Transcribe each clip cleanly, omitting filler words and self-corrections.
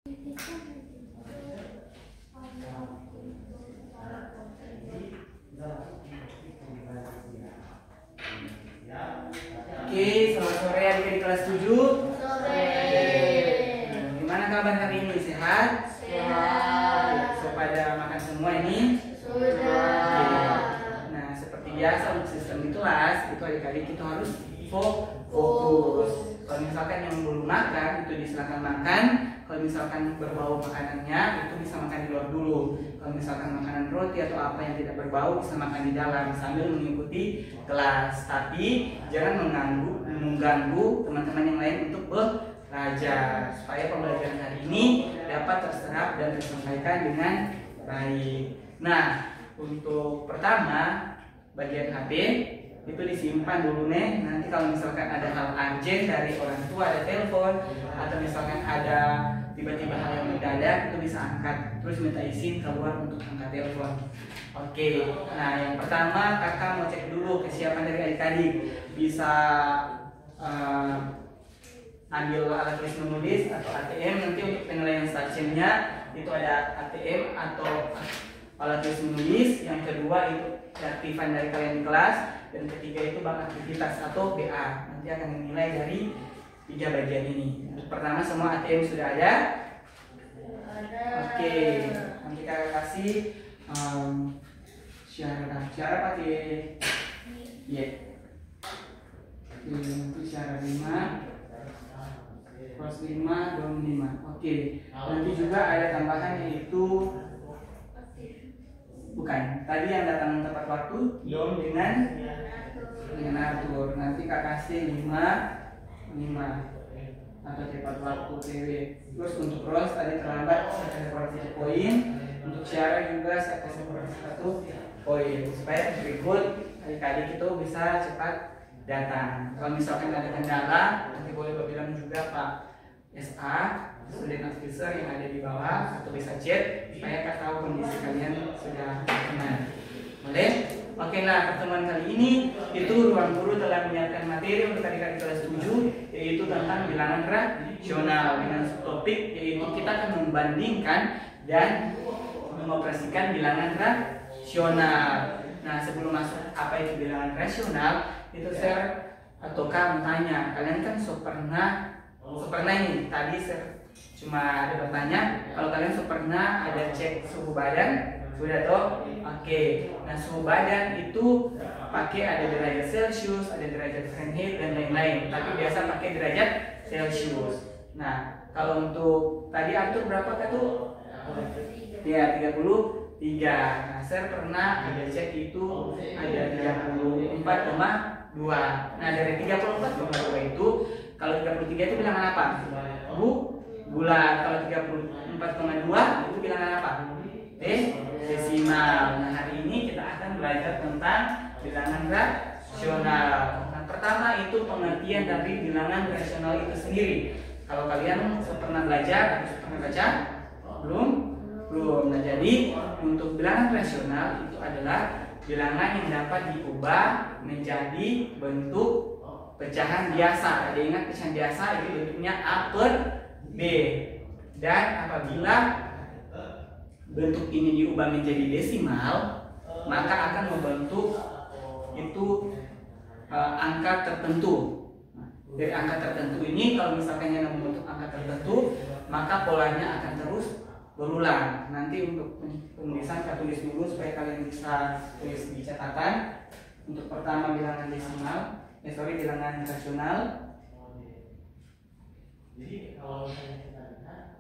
Oke, selamat sore adik-adik kelas 7. Sore. Gimana kabar hari ini? Sehat? Sehat. So, pada makan semua ini? Sudah. Nah, seperti biasa untuk sistem di kelas, itu adik-adik kita harus fokus. Kalau misalkan yang belum makan, itu disilakan makan. Kalau misalkan berbau makanannya, itu bisa makan di luar dulu. Kalau misalkan makanan roti atau apa yang tidak berbau, bisa makan di dalam sambil mengikuti kelas. Tapi jangan mengganggu teman-teman yang lain untuk belajar, supaya pembelajaran hari ini dapat terserap dan tersampaikan dengan baik. Nah, untuk pertama, bagian HP itu disimpan dulu nih. Nanti kalau misalkan ada hal urgent dari orang tua, ada telepon, atau misalkan ada tiba-tiba hal yang mendadak, itu bisa angkat, terus minta izin keluar untuk angkat telepon. Oke, nah yang pertama kakak mau cek dulu kesiapan dari adik-adik. Bisa ambil alat tulis menulis atau ATM. Nanti untuk penilaian stasiunnya itu ada ATM atau alat tulis menulis. Yang kedua itu keaktifan dari kalian di kelas, dan ketiga itu bank aktivitas atau BA. Nanti akan dinilai dari 3 bagian ini. Untuk pertama semua ATM sudah ada. Oke, nanti kakak kasih syarat pakai untuk syarat 5 plus 5 dom 5. Oke, nanti juga ada tambahan yaitu bukan tadi yang datang tepat waktu dom dengan atur. Nanti kakak kasih 5 atau tepat waktu TW. Terus untuk ROS tadi terlambat saya kasih kurang 1 poin. Untuk syarat juga saya kasih kurang 1 poin supaya berikut adik-adik itu bisa cepat datang. Kalau misalkan ada kendala, nanti boleh bilang juga Pak SA, student officer yang ada di bawah, atau bisa chat supaya kak tahu kondisi kalian sudah aman. Boleh? Oke, nah pertemuan kali ini itu ruang guru telah menyiapkan materi untuk adik-adik kelas 7, yaitu tentang bilangan rasional dengan subtopik yaitu kita akan membandingkan dan mengoperasikan bilangan rasional. Nah, sebelum masuk apa itu bilangan rasional, itu saya atau kamu tanya, kalian kan pernah ini tadi saya cuma ada bertanya, kalau kalian pernah ada cek suhu badan sudah toh? Oke. Nah, suhu badan itu pakai ada derajat Celcius, ada derajat Fahrenheit dan lain-lain. Tapi biasa pakai derajat Celcius. Nah, kalau untuk tadi atur berapa tuh? Ya, 33. Nah, saya pernah ada cek itu ada 34,2. Nah, dari 34,2 itu kalau 33 itu bilangan apa? Bulan. Kalau 34,2 itu bilangan apa? Desimal. Nah, hari ini kita akan belajar tentang bilangan rasional. Nah, pertama itu pengertian dari bilangan rasional itu sendiri. Kalau kalian pernah belajar, pernah baca? Belum. Nah, jadi untuk bilangan rasional itu adalah bilangan yang dapat diubah menjadi bentuk pecahan biasa. Ada ingat pecahan biasa itu bentuknya A per B. Dan apabila bentuk ini diubah menjadi desimal, maka akan membentuk itu angka tertentu. Dari angka tertentu ini, kalau misalkan yang membentuk angka tertentu, maka polanya akan terus berulang. Nanti untuk penulisan saya tulis dulu supaya kalian bisa tulis di catatan. Untuk pertama bilangan desimal, bilangan rasional. Jadi kalau kita lihat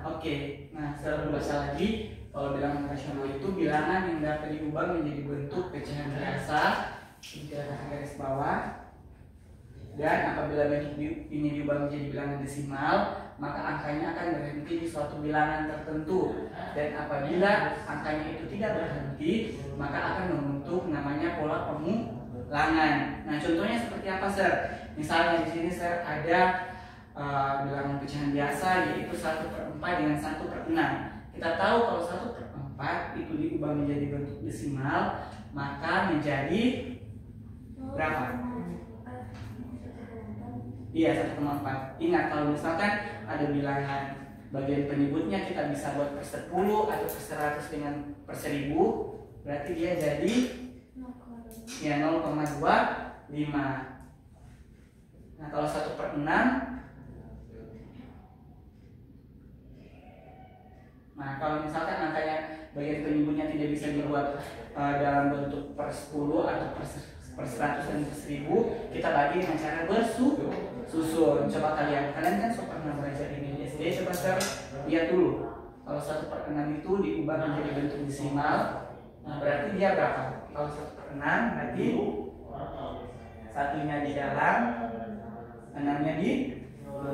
Oke, nah secara berbahasa lagi, kalau bilangan rasional itu bilangan yang dapat diubah menjadi bentuk pecahan biasa di garis bawah, dan apabila bentuk ini diubah menjadi bilangan desimal, maka angkanya akan berhenti di suatu bilangan tertentu, dan apabila angkanya itu tidak berhenti, maka akan membentuk namanya pola pengulangan. Nah, contohnya seperti apa, Sir? Misalnya di sini, Sir, ada bilangan pecahan biasa yaitu 1/4 dengan 1/6. Kita tahu kalau 1/4 itu diubah menjadi bentuk desimal, maka menjadi berapa? Iya, 1,4. Ingat, kalau misalkan ada bilangan bagian penyebutnya kita bisa buat per 10 atau per 100 dengan per 1000, berarti dia jadi ya 0,25. Nah, kalau 1/6, nah kalau misalkan angkanya bagian penyebutnya tidak bisa dibuat dalam bentuk per 10 atau per 100 dan per 1000, kita bagi dengan cara bersusun. Coba kalian kan pernah belajar ini di SD, coba lihat dulu. Kalau 1/6 itu diubah menjadi bentuk desimal, nah berarti dia berapa? Kalau 1/6 berarti satunya di dalam, 6-nya di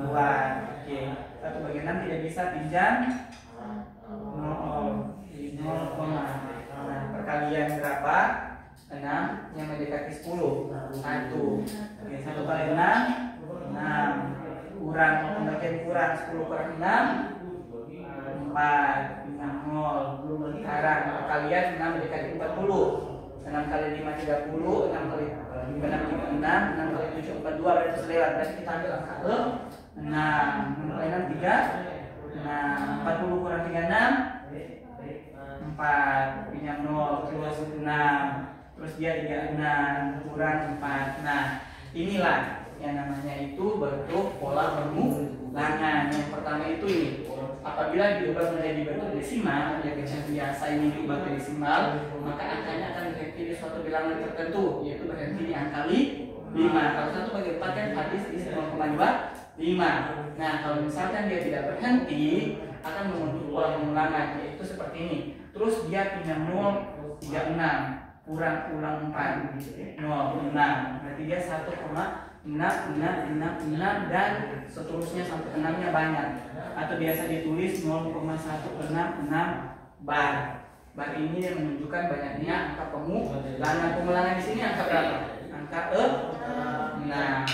luar. Oke, 1/6 tidak bisa pinjam 0, nah perkalian berapa? 6 yang mendekati 10, 1. Oke, 1 kali 6, 6. Kurang, pembagian kurang, 10 kurang 6, 4, 0. Sekarang perkalian 6 mendekati 40. 6 kali 5, 30, 6 kali 6, 6 kali 7, 42, berarti selewat. Berarti kita ambil angka 6. 6 kali 6, 3, 6. 40 kurang 36, 4, punya 0, terus 6, terus dia 36, kurang 4. Nah, inilah yang namanya itu bentuk pola pengulangan. Yang pertama itu ini, apabila diubah menjadi bentuk desimal, ya pecahan biasa ini diubah ke desimal, maka angkanya akan berhenti di suatu bilangan tertentu, yaitu berhenti di angka 5. Kalau 1/4 kan habis di 0,25. Nah, kalau misalkan dia tidak berhenti, akan membentuk pola pengulangan, yaitu seperti ini. Terus dia punya 0,36 kurang 4, 0,6. Berarti dia 1,666 dan seterusnya sampai 6-nya banyak. Atau biasa ditulis 0,166 bar. Bar ini yang menunjukkan banyaknya angka pengulangan. Pengulangan di sini angka berapa? Angka 6.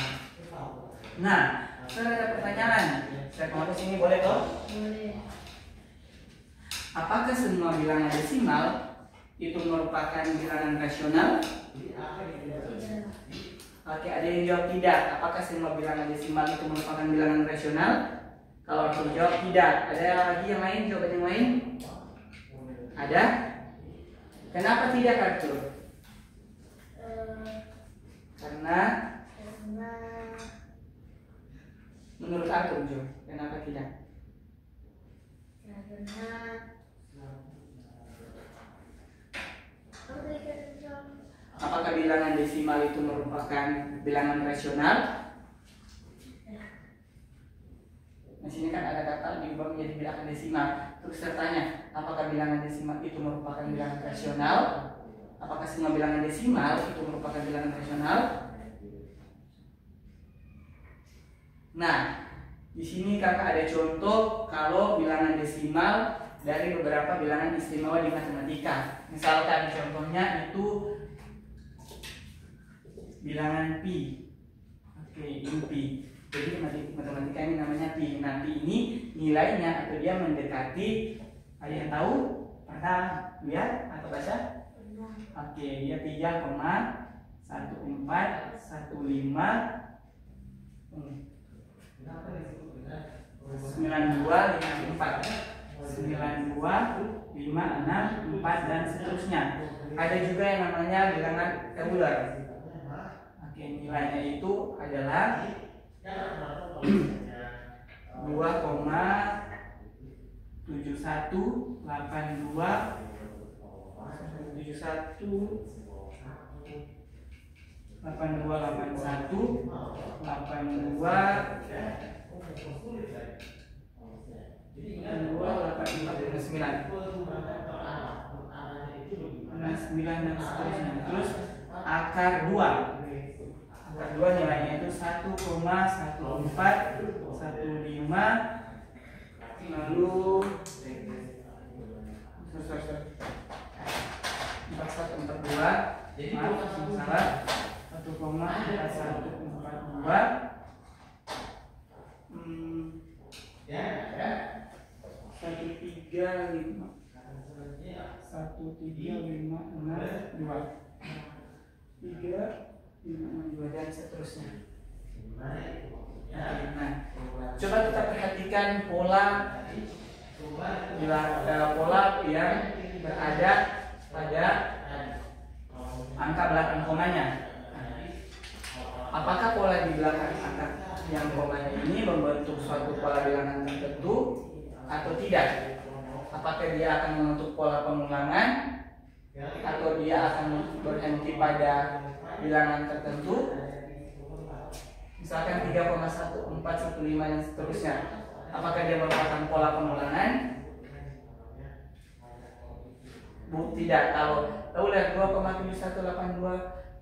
Nah, saya ada pertanyaan. Saya mau ke sini boleh toh? Boleh. Apakah semua bilangan desimal itu merupakan bilangan rasional? Oke, ada yang jawab tidak. Apakah semua bilangan desimal itu merupakan bilangan rasional? Kalau aku jawab tidak. Ada lagi yang lain? Jawaban yang lain? Ada? Kenapa tidak, Arthur? Karena menurut Arthur, Jo, kenapa tidak? Apakah bilangan desimal itu merupakan bilangan rasional? Di sini kan ada kata diubah menjadi bilangan desimal. Terus sertanya, apakah bilangan desimal itu merupakan bilangan rasional? Apakah semua bilangan desimal itu merupakan bilangan rasional? Nah, di sini kakak ada contoh kalau bilangan desimal dari beberapa bilangan istimewa di matematika. Misalkan contohnya itu bilangan pi. Oke, ini pi. Jadi matematika ini namanya pi. Nah, pi ini nilainya atau dia mendekati, ada yang tahu? Pernah lihat atau baca? Oke, dia 3,1415 9256 dan seterusnya. Ada juga yang namanya bilangan tabular. Oke, nilainya itu adalah 9 dan seterusnya. Terus akar 2. Akar 2 nilainya itu 1,1415 lalu 4142. Maaf, salah. 1,4142 13562 dan seterusnya. Nah, coba kita perhatikan pola yang berada pada angka belakang komanya. Apakah pola di belakang angka yang komanya ini membentuk suatu pola bilangan tertentu atau tidak? Apakah dia akan membentuk pola pengulangan atau dia akan berhenti pada bilangan tertentu? Misalkan 3,1415 dan seterusnya. Apakah dia merupakan pola pengulangan? Tidak. Kalau lihat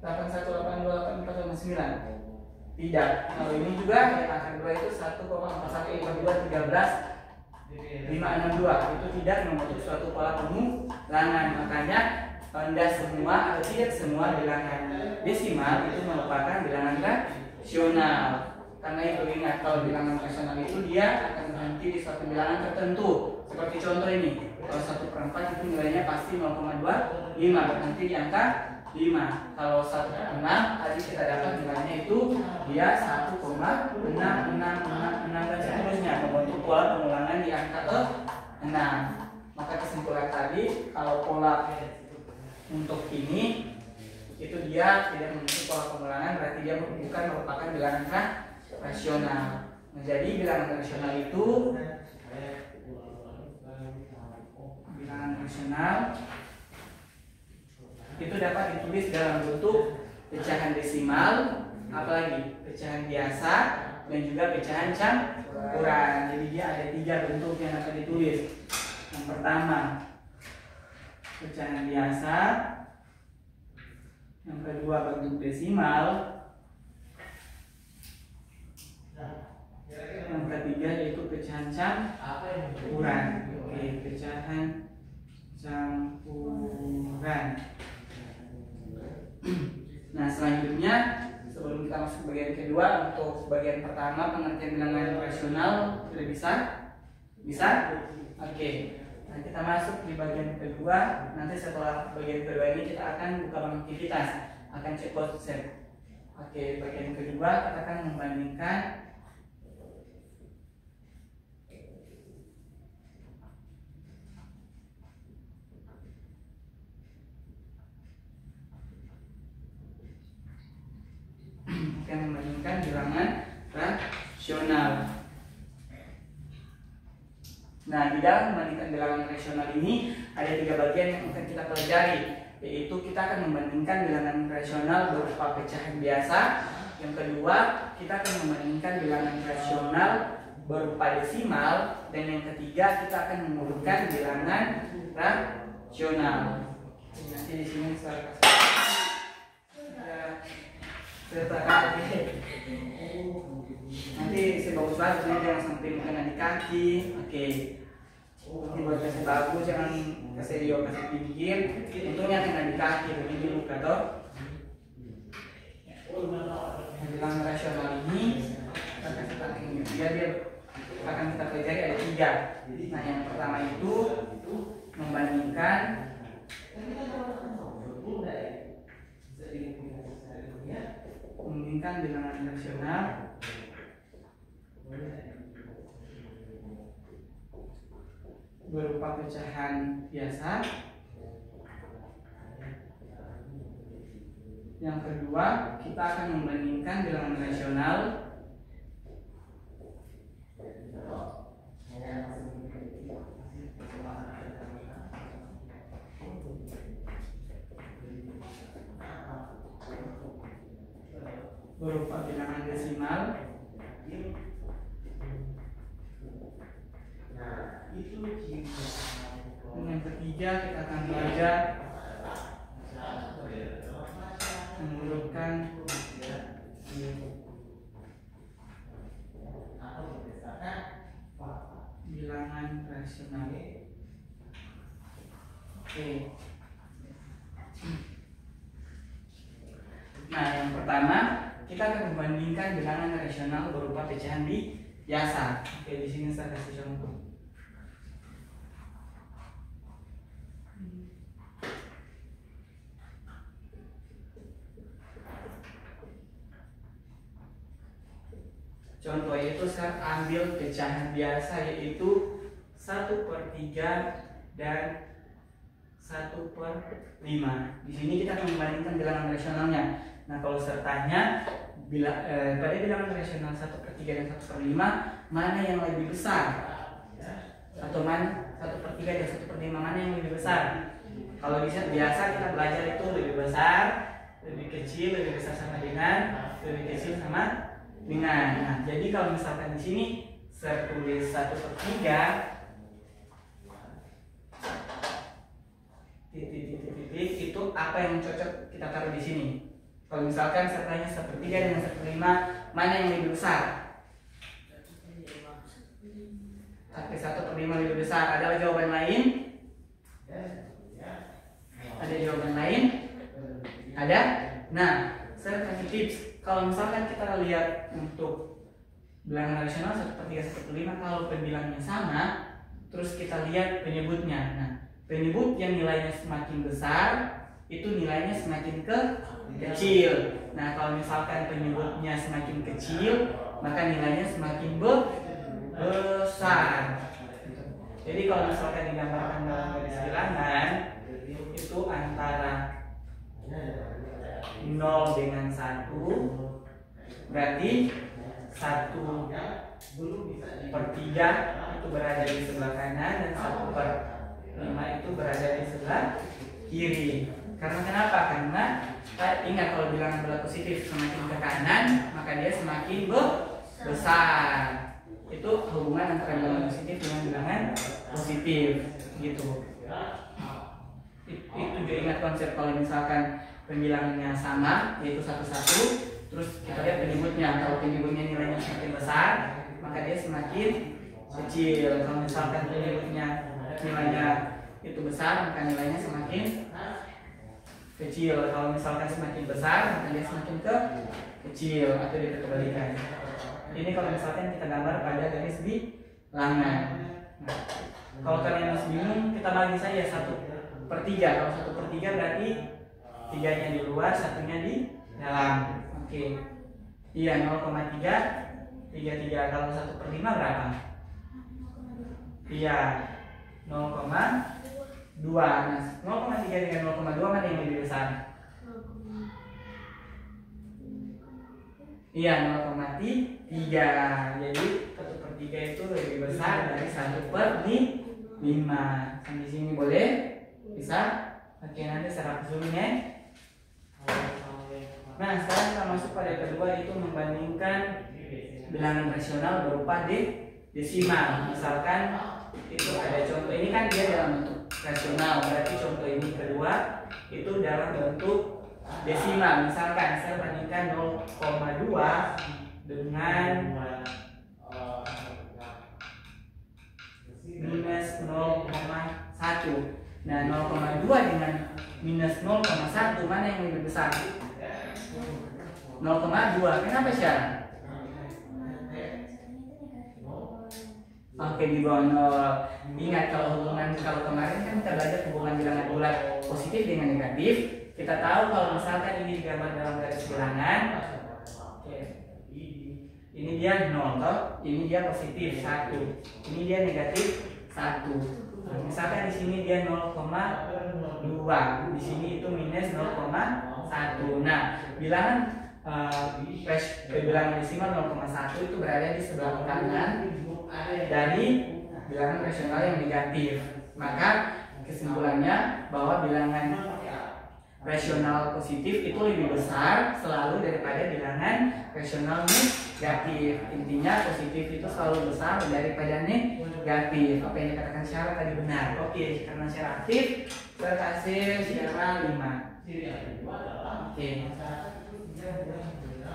2,718281828459. Tidak. Kalau ini juga yang akan 2 itu 1,4152 itu tidak membentuk suatu pola pengulangan. Makanya tidak semua atau tidak semua bilangan desimal itu merupakan bilangan rasional. Karena itu ingat, kalau bilangan rasional itu dia akan berhenti di suatu bilangan tertentu. Seperti contoh ini, kalau 1/4 itu nilainya pasti 0,25, berhenti di angka 5. Kalau 1/6 tadi kita dapat nilainya itu dia 1,6666 dan seterusnya, membentuk pola pengulangan di angka 6. Maka kesimpulan tadi, kalau pola untuk ini itu dia tidak membentuk pola pengulangan, berarti dia bukan merupakan bilangan rasional. Menjadi bilangan rasional itu dapat ditulis dalam bentuk pecahan desimal, apalagi pecahan biasa dan juga pecahan campuran. Jadi dia ada 3 bentuk yang dapat ditulis. Yang pertama pecahan biasa, yang kedua bentuk desimal, yang ketiga yaitu pecahan campuran. Oke, pecahan campuran. Nah, selanjutnya sebelum kita masuk bagian kedua, untuk bagian pertama pengertian bilangan rasional sudah bisa? Bisa? Oke. Nah, kita masuk di bagian kedua. Nanti setelah bagian kedua ini kita akan buka bank aktivitas, akan cek konsep. Oke, bagian kedua kita akan membandingkan bilangan rasional. Nah, di dalam membandingkan bilangan rasional ini ada 3 bagian yang akan kita pelajari, yaitu kita akan membandingkan bilangan rasional berupa pecahan biasa. Yang kedua, kita akan membandingkan bilangan rasional berupa desimal, dan yang ketiga kita akan mengumpulkan bilangan rasional. Nanti di sini saya nanti sebagus bagusnya jangan sampai kena di kaki. Oke, ini buat kasih bagus, jangan kasih rio kasih pinggir. Untungnya kena di kaki, begini luka toh. Bilangan rasional ini kita kasih taking dia akan kita pelajari ada 3. Nah, yang pertama itu membandingkan bilangan rasional berupa pecahan biasa. Yang kedua, kita akan membandingkan bilangan rasional berupa bilangan desimal. Yang ketiga, kita akan belajar menghurufkan bilangan rasional. Oke. Nah, yang pertama kita akan membandingkan bilangan rasional berupa pecahan biasa. Oke, di sini saya kasih contoh. Contoh itu saya ambil pecahan biasa, yaitu 1/3 dan 1/5. Di sini kita akan membandingkan bilangan rasionalnya. Nah, kalau sertanya pada bilangan rasional 1/3 dan 1/5, mana yang lebih besar? Atau mana 1/3 dan 1/5, mana yang lebih besar? Kalau biasa kita belajar itu lebih besar, lebih kecil, lebih besar sama dengan, lebih kecil sama dengan. Nah, jadi kalau misalkan di sini saya tulis 1/3 titik itu apa yang cocok kita taruh di sini. Kalau misalkan sertanya 1/3 dengan 1/5, mana yang lebih besar? Tapi 1/5 lebih besar. Ada jawaban lain? Ada jawaban lain? Ada? Nah, saya kasih tips. Kalau misalkan kita lihat untuk bilangan rasional 1/3, 1/5, kalau pembilangnya sama, terus kita lihat penyebutnya. Nah, penyebut yang nilainya semakin besar itu nilainya semakin kecil. Nah, kalau misalkan penyebutnya semakin kecil, maka nilainya semakin besar. Jadi kalau misalkan digambarkan dalam garis bilangan itu antara 0 dengan 1, berarti 1/3 itu berada di sebelah kanan dan 1/5 itu berada di sebelah kiri. Karena kenapa? Karena ingat, kalau bilangan berlaku positif semakin ke kanan maka dia semakin besar. Itu hubungan antara bilangan positif dengan bilangan positif gitu. Itu juga ingat konsep kalau misalkan pembilangannya sama, yaitu 1/1, terus kita lihat penyebutnya. Kalau penyebutnya nilainya semakin besar, maka dia semakin kecil. Kalau misalkan penyebutnya nilainya itu besar, maka nilainya semakin kecil. Kalau misalkan semakin besar, maka dia semakin kecil atau dikebalikan. Ini kalau misalkan kita gambar pada garis bilangan. Nah, Kalau kalian masih bingung, kita bagi saja 1/3. Kalau 1/3 berarti 3-nya di luar, 1-nya di dalam. Oke. Iya, 0,3 33. Kalau 1/5 berapa? Iya, 0,2. Nah, 0,3 dengan 0,2 mana yang lebih besar? Iya, 0,3. Jadi 1/3 itu lebih besar dari 1/5. Sampai sini boleh? Bisa? Oke, nanti saya hapus dulu ya. Nah, sekarang kita masuk pada kedua, itu membandingkan bilangan rasional berupa desimal. Misalkan itu ada contoh, ini kan dia dalam bentuk rasional, berarti contoh ini kedua itu dalam bentuk desimal. Misalkan saya bandingkan 0,2 dengan minus 0,1. Nah, 0,2 dengan minus 0,1 mana yang lebih besar? 0,2. Kenapa sih? Oke, di bawah 0. Ingat kalau kemarin kan kita belajar hubungan bilangan bulat positif dengan negatif. Kita tahu kalau misalkan ini digambar dalam garis bilangan, ini dia 0 toh, ini dia positif 1, ini dia negatif 1. Nah, misalkan di sini dia 0,2, di sini itu minus 0,1. Nah, bilangan bilangan desimal 0,1 itu berada di sebelah kanan dari bilangan rasional yang negatif. Maka kesimpulannya bahwa bilangan rasional positif itu lebih besar selalu daripada bilangan rasional negatif. Intinya positif itu selalu besar daripada negatif. Apa yang dikatakan Syara tadi benar. Oke, karena Syara aktif, saya kasih Syara 5. Oke.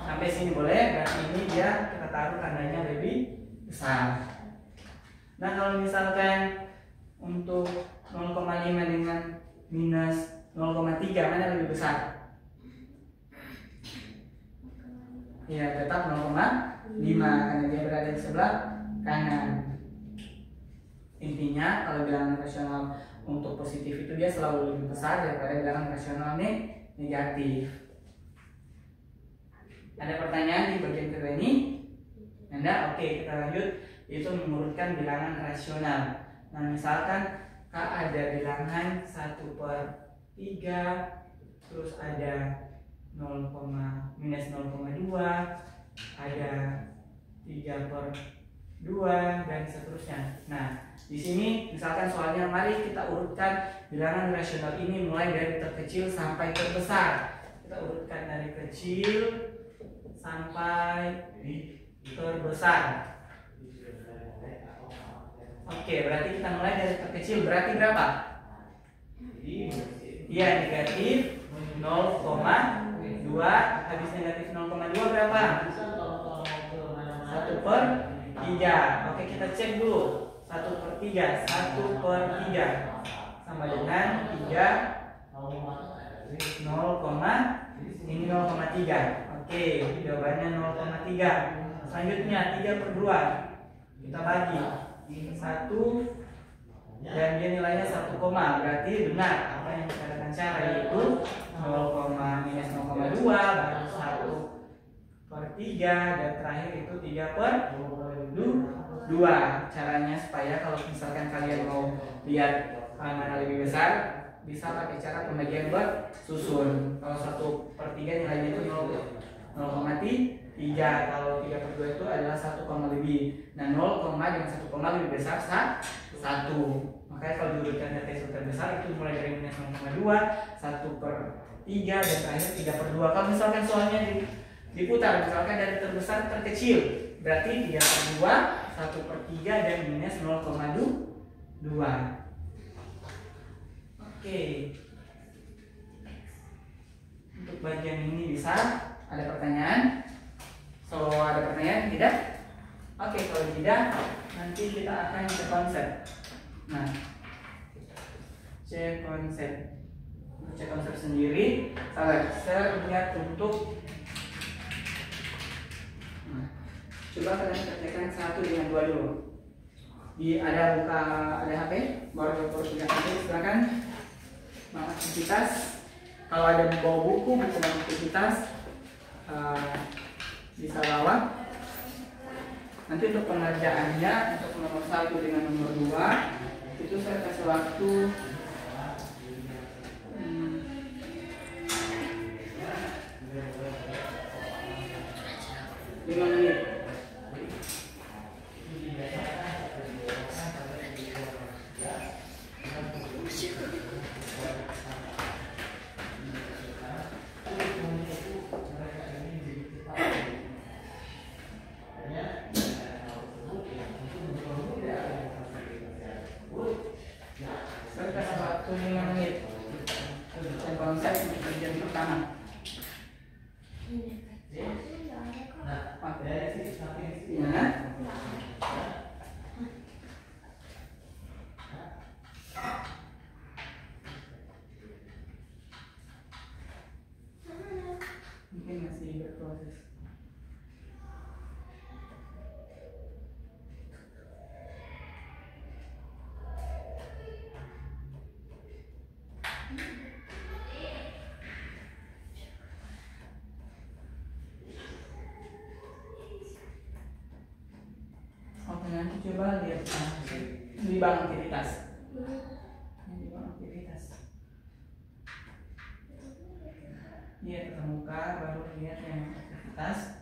Sampai sini boleh, berarti ini dia kita taruh tandanya lebih besar. Nah, kalau misalkan untuk 0,5 dengan minus 0,3 mana lebih besar? Ya, tetap 0,5 karena dia berada di sebelah kanan. Intinya kalau bilangan rasional untuk positif itu dia selalu lebih besar daripada bilangan rasional negatif. Ada pertanyaan di bagian kedua ini? Anda? Oke, kita lanjut. Itu mengurutkan bilangan rasional. Nah, misalkan ada bilangan 1/3, terus ada minus 0,2, ada 3/2 dan seterusnya. Nah, di sini misalkan soalnya mari kita urutkan bilangan rasional ini mulai dari terkecil sampai terbesar. Kita urutkan dari kecil sampai terbesar. Oke, berarti kita mulai dari terkecil, berarti berapa? Iya, negatif 0,2. Habis negatif 0,2 berapa? 1/3. Oke, kita cek dulu. 1/3. 1/3 sama dengan 3 ini 0,3. Oke, jawabannya 0,3. Selanjutnya 3/2. Kita bagi 1 dan dia nilainya 1, berarti benar apa yang dikatakan Syara, yaitu 0,-0,2 baru 1/3 dan terakhir itu 3/2. Caranya supaya kalau misalkan kalian mau lihat mana lebih besar, bisa pakai cara pembagian bersusun. Kalau 1/3 nilainya itu 0,3. Kalau 3/2 itu adalah 1, lebih. Nah, 0, dengan 1, lebih besar 1. Makanya kalau diurutkan data yang terbesar itu mulai dari minus 0,2, 1/3 dan terakhir 3/2. Kalau misalkan soalnya diputar, misalkan dari terbesar terkecil, berarti 3/2, 1/3 dan minus 0,2. Oke. Untuk bagian ini bisa. Ada pertanyaan? Ada pertanyaan? Tidak? Oke, kalau tidak, nanti kita akan cek konsep. Nah, cek konsep sendiri. Saya lihat untuk coba kalian kerjakan 1 dengan 2 dulu. ada HP, baru punya HP, silakan aktivitas. Kalau ada bawa buku aktivitas bisa bawa. Nanti untuk pengerjaannya untuk nomor 1 dengan nomor 2 itu saya kasih waktu 5 menit. Saya kasih waktu 5 menit. Dan konsep untuk kerjaan pertama. Gimana? Mungkin masih berproses. Oke, nanti coba lihat di bank aktivitas. Di bank aktivitas. Lihat ketemukan, baru lihat yang aktivitas.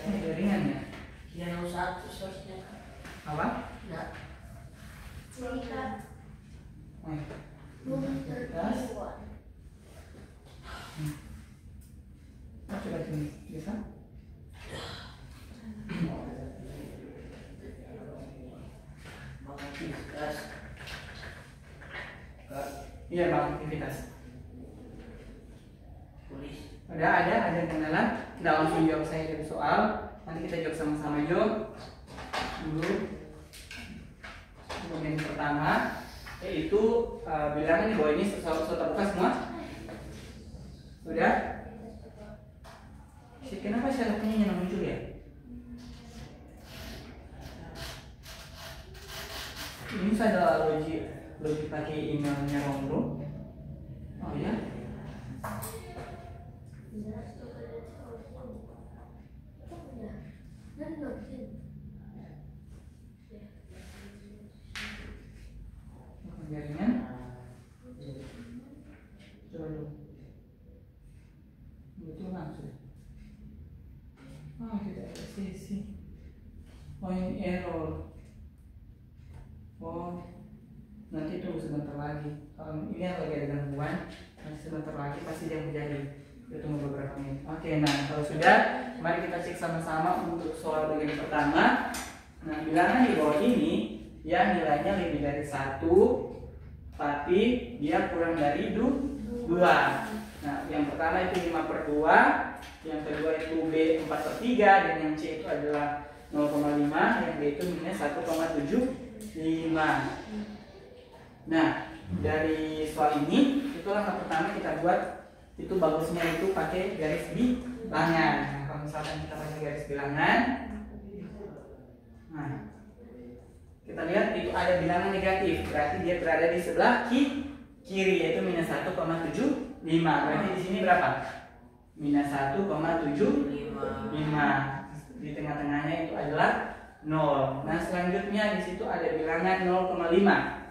Ini jaringan ya? Yang satu sosnya Apa? enggak. Aktivitas. Coba sini, bisa? Iya bang, aktivitas. Ada kenalan. Tidak langsung jawab saya dari soal. Nanti kita jawab sama-sama dulu. Kemudian yang pertama yaitu bilangan di bawah ini sudah terbuka semua. Sudah? Kenapa syaratnya yang muncul ya? Ini adalah logik pakai emailnya Romro. Oh ya? Jaringan. Coba dulu. Betul langsung. Tidak ada sisi. Oh ini error. Oh, nanti tunggu sebentar lagi. Kalau ini lagi ada gangguan, nanti sebentar lagi pasti dia menjadi. Kita tunggu beberapa menit. Oke, nah kalau sudah, mari kita cek sama-sama untuk soal bagian pertama. Nah, bilangan di bawah ini ya nilainya lebih dari 1, tapi dia kurang dari 2. Nah, yang pertama itu 5/2, yang kedua itu B 4/3, dan yang C itu adalah 0,5, yang D itu minus 1,75. Nah, dari soal ini itu langkah pertama kita buat itu bagusnya itu pakai garis bilangan. Nah, kalau misalkan kita pakai garis bilangan, nah kita lihat itu ada bilangan negatif, berarti dia berada di sebelah kiri yaitu minus 1,75. Berarti di sini berapa? Minus 1,75. Di tengah-tengahnya itu adalah 0. Nah, selanjutnya di situ ada bilangan 0,5.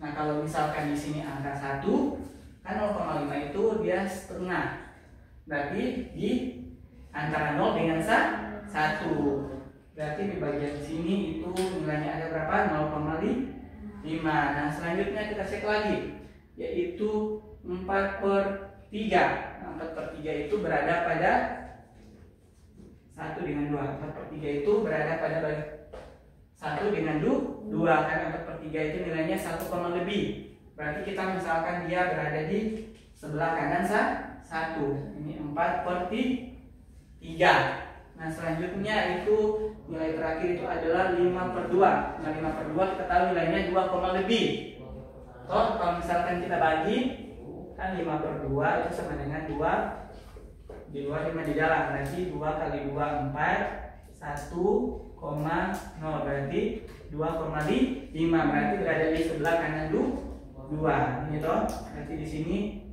Nah, kalau misalkan di sini angka 1, kan 0,5 itu dia setengah. Berarti di antara 0 dengan 1. Berarti di bagian sini itu nilainya ada berapa? 0,5. Nah, selanjutnya kita cek lagi, yaitu 4/3. Nah, 4/3 itu berada pada 1 dengan 2. 4/3 itu berada pada 1 dengan 2. Karena 4/3 itu nilainya 1, lebih. Berarti kita misalkan dia berada di sebelah kanan 1. Ini 4/3. Nah, selanjutnya itu nilai terakhir itu adalah 5/2. Nah, 5/2 kita tahu nilainya 2, lebih. Toh, kalau misalkan kita bagi, kan 5/2 itu sama dengan 2, di luar 5 di dalam, berarti 2 kali 2 4, 1,0 berarti 2,5, berarti berada di sebelah kanan 2. Ini toh, berarti di sini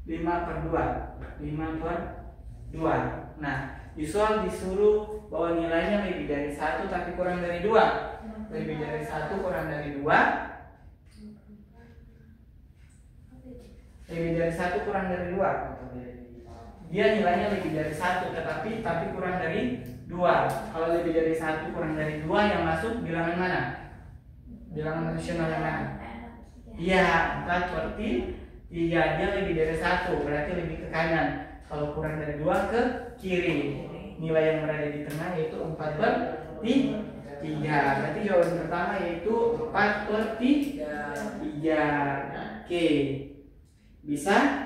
5/2. Nah, Yusuf disuruh bahwa nilainya lebih dari 1 tapi kurang dari 2. Lebih dari 1 kurang dari 2. Lebih dari 1 kurang dari 2. Dia nilainya lebih dari 1 tapi kurang dari 2. Kalau lebih dari 1 kurang dari 2 yang masuk bilangan mana? Bilangan rasional yang mana? Iya, 4/3. Dia lebih dari 1, berarti lebih ke kanan. Kalau kurang dari 2 ke kiri. Nilai yang berada di tengah yaitu 4/3. Berarti jawaban pertama yaitu 4/3. Oke. Bisa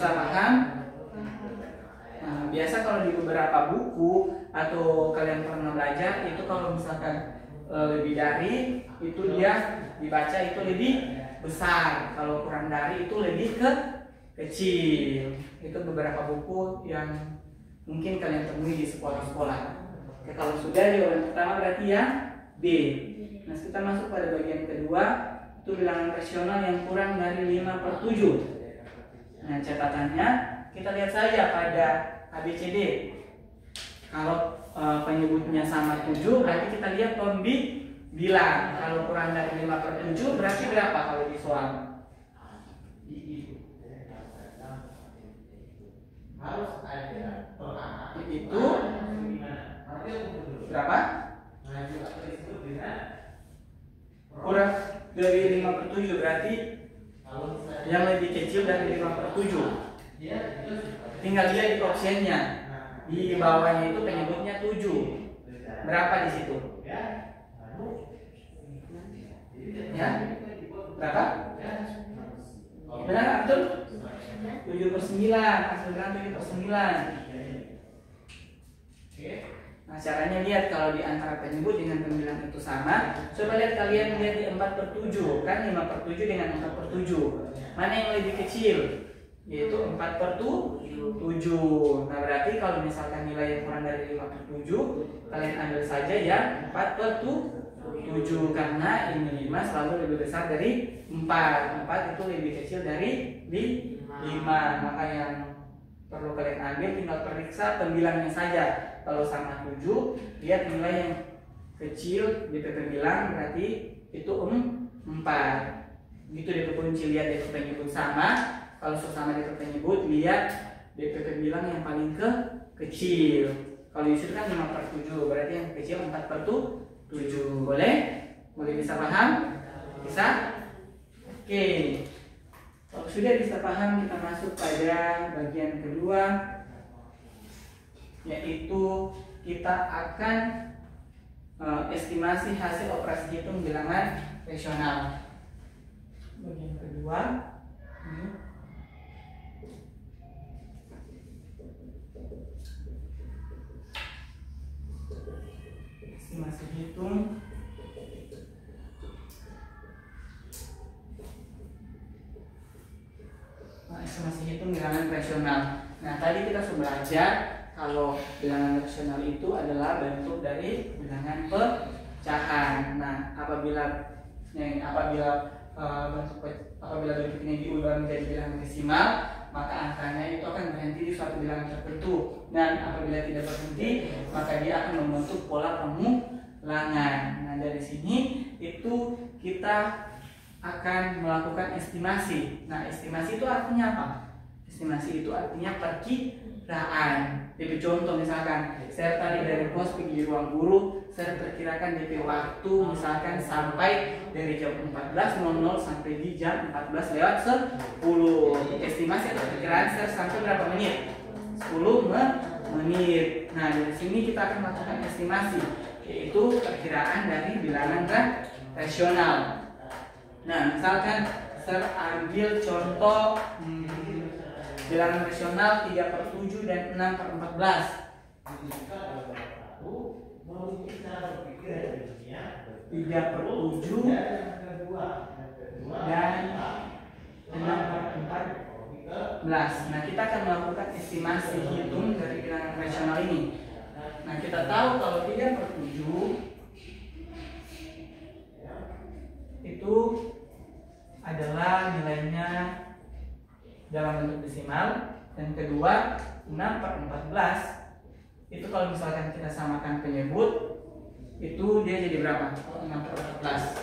paham? Nah, biasa kalau di beberapa buku atau kalian pernah belajar itu kalau misalkan lebih dari itu dia dibaca itu lebih besar, kalau kurang dari itu lebih kecil. Itu beberapa buku yang mungkin kalian temui di sekolah-sekolah. Oke, kalau sudah jawaban pertama berarti ya B. Nah, kita masuk pada bagian kedua, itu bilangan rasional yang kurang dari 5/7. Nah, catatannya kita lihat saja pada ABCD. Kalau penyebutnya sama 7, berarti kita lihat bilang. Kalau kurang dari 5/7 berarti berapa kalau di soal? Itu berapa? Kurang dari 5/7 berarti yang lebih kecil dari 5/7. Tinggal lihat di opsinya. Di bawahnya itu penyebutnya 7. Berapa di situ? Ya? Berapa? Benar nggak betul? 7/9. Hasilkan 7/9. Nah, caranya lihat kalau di antara penyebut dengan pembilang itu sama. Coba lihat kalian lihat di 4/7. Kan 5/7 dengan 4/7. Mana yang lebih kecil? Yaitu 4/7. Nah, berarti kalau misalkan nilai yang kurang dari 5/7, kalian ambil saja ya 4/7 karena ini 5 selalu lebih besar dari 4. 4 itu lebih kecil dari 5. Maka yang perlu kalian ambil tinggal periksa pembilangnya saja. Kalau sama 7, lihat nilai yang kecil di pembilang berarti itu 4. Gitu DP kunci, lihat DP penyebut sama. Kalau sama DP penyebut, lihat DP pembilang yang paling kecil. Kalau Yusuf kan 5/7, berarti yang kecil 4/7. Boleh? Boleh bisa paham? Bisa? Oke. Kalau sudah bisa paham, kita masuk pada bagian kedua, yaitu kita akan estimasi hasil operasi hitung bilangan rasional. Bagian kedua ini. Estimasi hitung estimasi hitung bilangan rasional. Nah, tadi kita sudah belajar kalau bilangan rasional itu adalah bentuk dari bilangan pecahan. Nah, apabila bentuknya diubah menjadi bilangan desimal, maka angkanya itu akan berhenti di suatu bilangan tertentu. Dan apabila tidak berhenti, maka dia akan membentuk pola pengulangan. Nah, dari sini itu kita akan melakukan estimasi. Nah, estimasi itu artinya apa? Estimasi itu artinya perkiraan. DP contoh misalkan, saya tadi dari pos pergi di ruang guru, saya perkirakan DP waktu misalkan sampai dari jam 14.00 sampai di jam 14:10. Estimasi atau perkiraan saya sampai berapa menit? 10 menit. Nah, dari sini kita akan melakukan estimasi, yaitu perkiraan dari bilangan rasional. Nah, misalkan saya ambil contoh bilangan rasional 3/7 dan 6/14. 3/7 dan 6/14. Nah, kita akan melakukan estimasi hitung dari bilangan rasional ini. Nah, kita tahu kalau 3/7 itu adalah nilainya dalam bentuk desimal, dan kedua 6/14 itu kalau misalkan kita samakan penyebut itu dia jadi berapa? 6/14.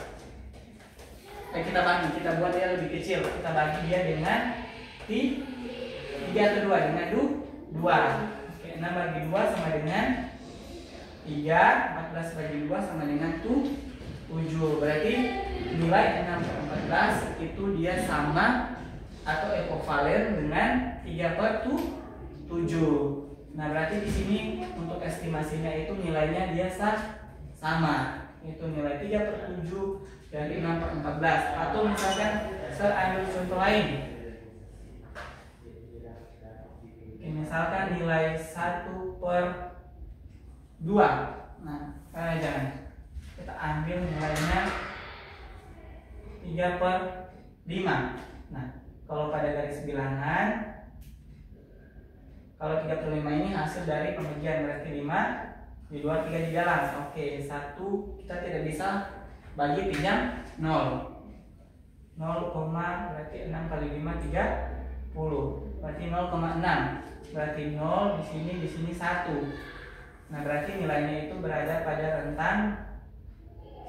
Kita bagi, kita buat dia lebih kecil, kita bagi dia dengan 3 atau 2 dengan 2. Oke, 6 bagi 2 sama dengan 3, 14 bagi 2 sama dengan 7. Berarti nilai 6/14 itu dia sama atau ekivalen dengan 3/7. Nah, berarti di sini untuk estimasinya itu nilainya dia sama. Itu nilai 3/7 dari 6/14. Atau misalkan saya ambil contoh lain. Misalkan nilai 1/2. Nah, jangan. Kita ambil nilainya 3/5. Nah, kalau pada garis bilangan, kalau 3/5 ini hasil dari pembagian, berarti 5 di 2, 3 di dalam. Oke, 1 kita tidak bisa bagi pinjam 0. 0, berarti 6 kali 5 30. Berarti 0,6. Berarti 0 di sini 1. Nah, berarti nilainya itu berada pada rentang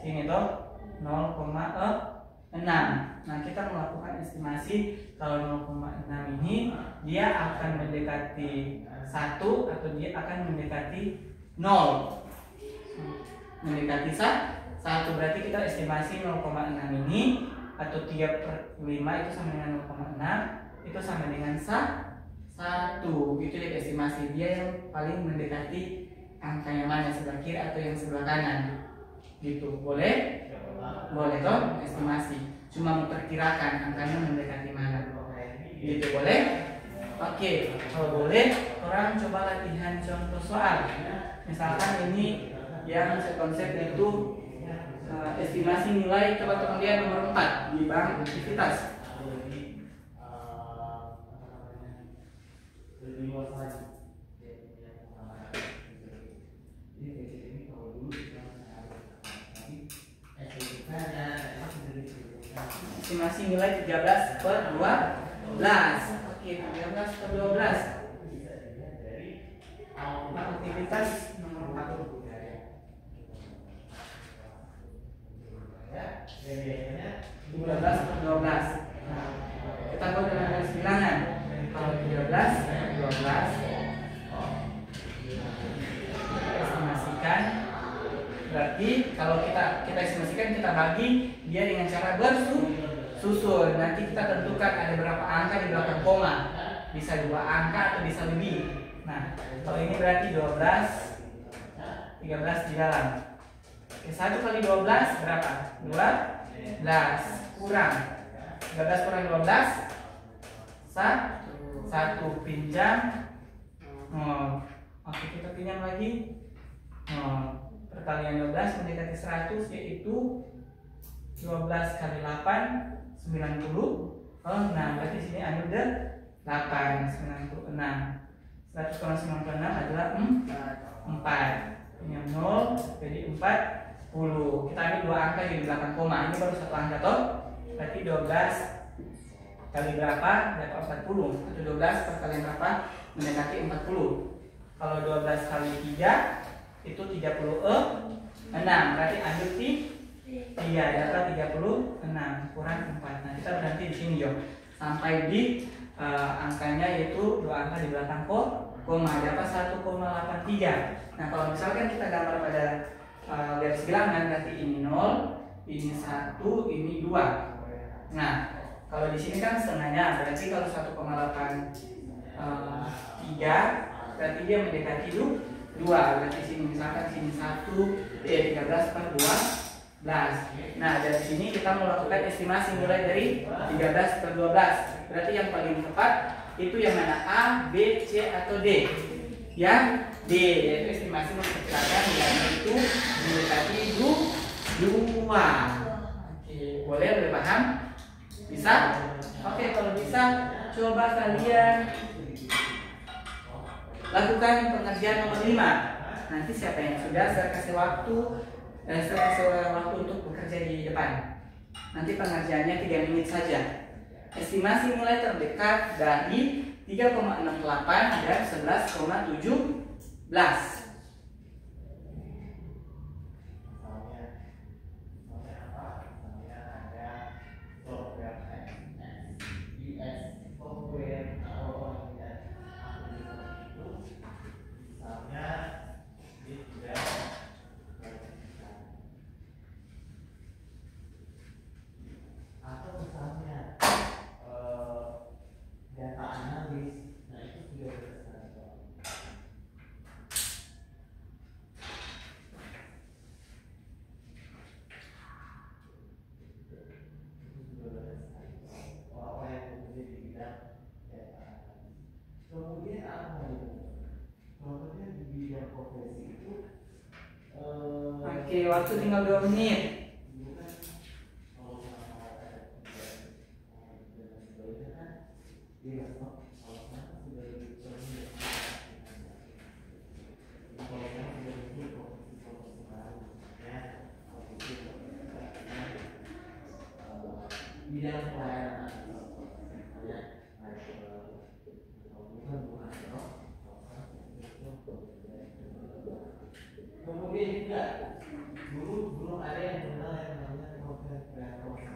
sini toh 0,6. Nah, kita melakukan estimasi kalau 0,6 ini dia akan mendekati 1 atau dia akan mendekati 0. Mendekati 1, berarti kita estimasi 0,6 ini atau 3/5 itu sama dengan 0,6, itu sama dengan 1. Itu dia estimasi, dia yang paling mendekati angka yang mana, sebelah kiri atau yang sebelah kanan. Gitu. Boleh? Boleh toh estimasi. Cuma memperkirakan angkanya mendekati mana. Gitu boleh? Oke, kalau boleh orang coba latihan contoh soal. Misalkan ini yang sekonsep itu estimasi nilai coba kemudian nomor 4 di bank aktivitas. Estimasi nilai 13/12. Oke, 13/12. Aktivitas nomor 4. 13/12. Kita buat dengan garis bilangan. Kalau 13/12 estimasikan, berarti kalau kita estimasikan, kita bagi dia dengan cara bersusun. Nanti kita tentukan ada berapa angka di belakang koma. Bisa 2 angka atau bisa lebih. Nah, kalau ini berarti 12, 13 di dalam. Oke, 1 kali 12 berapa? 12 kurang 13 kurang 12 1 pinjam 0. Oke, kita pinjam lagi 0. Perkalian 12 mendekati 100 yaitu 12 kali 8 90. Nah, berarti sini ada 8 96. 100 kurang 96 adalah 4. Pinjam 0 jadi 40. Kita ambil 2 angka di belakang koma. Ini baru 1 angka toh. Berarti 12 kali berapa? Dapat 40. Atau 12 perkalian berapa? Mendekati 40. Kalau 12 kali 3 itu 36. Berarti ambil 3 dapat 36 kurang 4. Nah, kita berhenti di sini yo. Sampai di angkanya yaitu 2 angka di belakang koma dapat 1,83. Nah, kalau misalkan kita gambar pada garis bilangan, berarti ini 0, ini 1, ini 2. Nah, kalau di sini kan setengahnya, berarti kalau 1,83 berarti dia mendekati 2. Berarti sini misalkan sini 13/12. Nah, dari sini kita melakukan estimasi mulai dari 13/12. Berarti yang paling tepat itu yang mana? A, B, C atau D? Yang D, yaitu estimasi memperkirakan nilainya itu mendekati 2. Oke, boleh paham? Bisa? Oke, kalau bisa coba kalian lakukan pengerjaan nomor 5. Nanti siapa yang sudah, saya kasih waktu untuk bekerja di depan. Nanti pengerjaannya 3 menit saja. Estimasi nilai terdekat dari 3,68 dan 11,17. Oke, waktu tinggal 2 menit. Kemudian juga belum ada yang kenal yang namanya program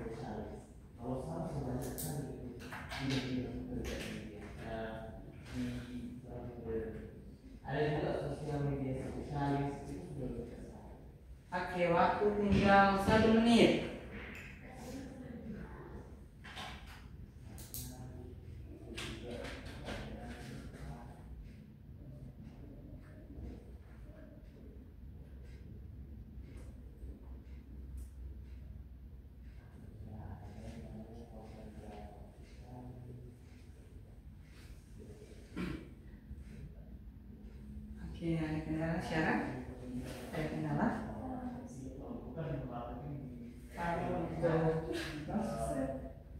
spesialis. Kalau salah kebanyakan di ada juga sosial media spesialis itu sudah bekerja. Oke, waktu tinggal 1 menit. Oke, ada kendala syarat? Ada kendala?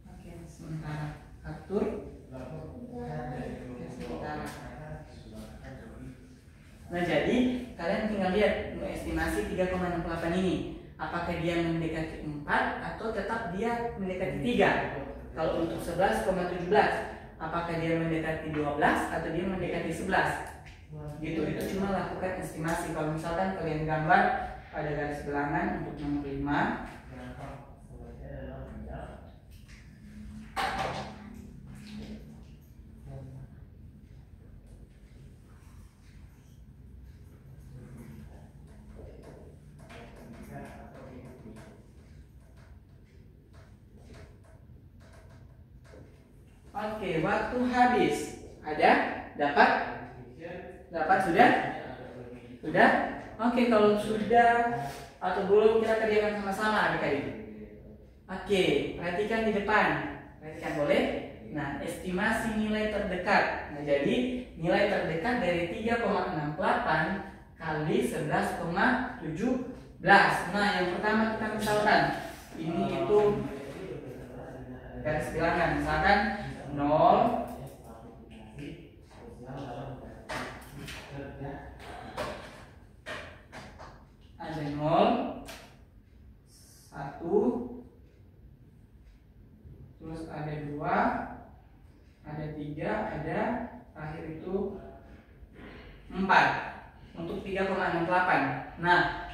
Oke, sementara atur. Nah, jadi kalian tinggal lihat estimasi 3,68 ini. Apakah dia mendekati 4 atau tetap dia mendekati 3? Kalau untuk 11,17, apakah dia mendekati 12 atau dia mendekati 11? Gitu, itu cuma lakukan estimasi. Kalau misalkan kalian gambar pada garis bilangan untuk nomor 5, oke, waktu habis. Ada? Dapat? Dapat sudah? Sudah? Oke, kalau sudah atau belum kita kerjakan sama-sama adik-adik. Oke, perhatikan di depan. Perhatikan boleh? Nah, estimasi nilai terdekat. Nah, jadi nilai terdekat dari 3,68 kali 11,17. Nah, yang pertama kita misalkan ini itu garis bilangan, misalkan 0, ada 0, 1, terus ada 2, ada 3, ada terakhir itu 4 untuk 3,68. Nah,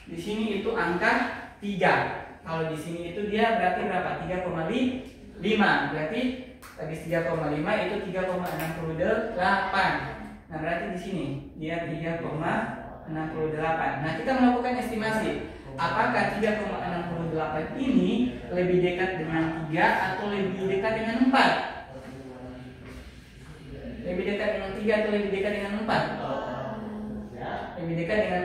di sini itu angka 3. Kalau di sini itu dia berarti berapa? 3,5. Berarti habis 3,5 itu 3,68. Nah, berarti di sini dia 3,68. Nah, kita melakukan estimasi. Apakah 3,68 ini lebih dekat dengan 3 atau lebih dekat dengan 4? Lebih dekat dengan 3 atau lebih dekat dengan 4? Lebih dekat dengan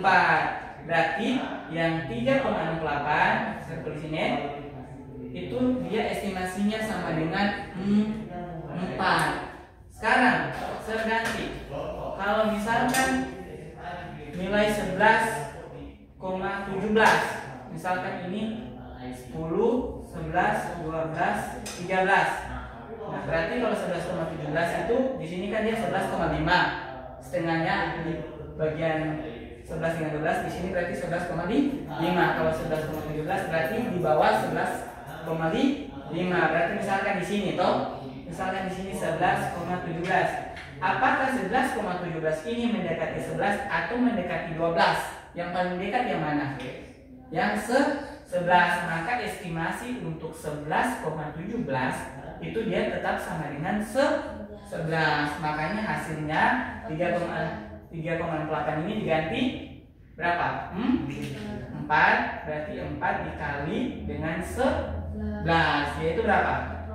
4. Berarti yang 3,68 saya tulis ini itu dia estimasinya sama dengan 4. Sekarang saya ganti. Kalau misalkan nilai 11,17, misalkan ini 10, 11, 12, 13. Nah, berarti kalau 11,17 itu di sini kan dia 11,5. Setengahnya di bagian 11 dengan 12 di sini berarti 11,5. Kalau 11,17 berarti di bawah 11,5. Berarti misalkan di sini toh, misalkan di sini 11,17. Apakah 11,17 ini mendekati 11 atau mendekati 12? Yang paling dekat yang mana? Yang 11. Maka estimasi untuk 11,17 itu dia tetap sama dengan 11. Makanya hasilnya 3,8 ini diganti berapa? 4. Berarti 4 dikali dengan 11 yaitu berapa?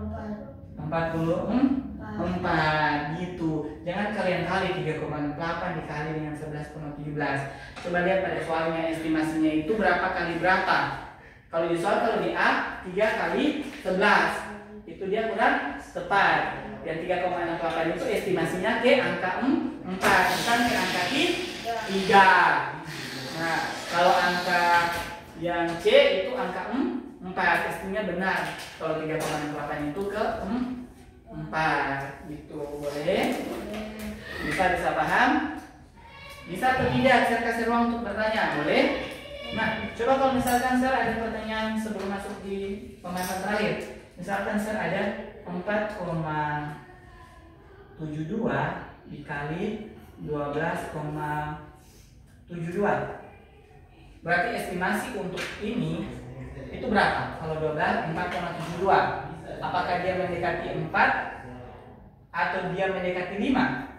44 gitu. Jangan kalian kali 3,8 dikali dengan 11,17. Coba lihat pada soalnya estimasinya itu berapa kali berapa. Kalau di soal, kalau di A 3 kali 11 itu dia kurang tepat. Yang 3,68 itu estimasinya ke angka 4 bukan ke angka 3. Nah, kalau angka yang C itu angka 4, estimasinya benar. Kalau 3,68 itu ke 4 gitu. Boleh? Bisa paham? Bisa atau tidak? Saya kasih ruang untuk bertanya. Boleh? Nah, coba kalau misalkan Sir ada pertanyaan sebelum masuk di pembahasan terakhir. Misalkan Sir ada 4,72 dikali 12,72. Berarti estimasi untuk ini itu berapa? Kalau 12 4,72. Apakah dia mendekati 4 atau dia mendekati 5?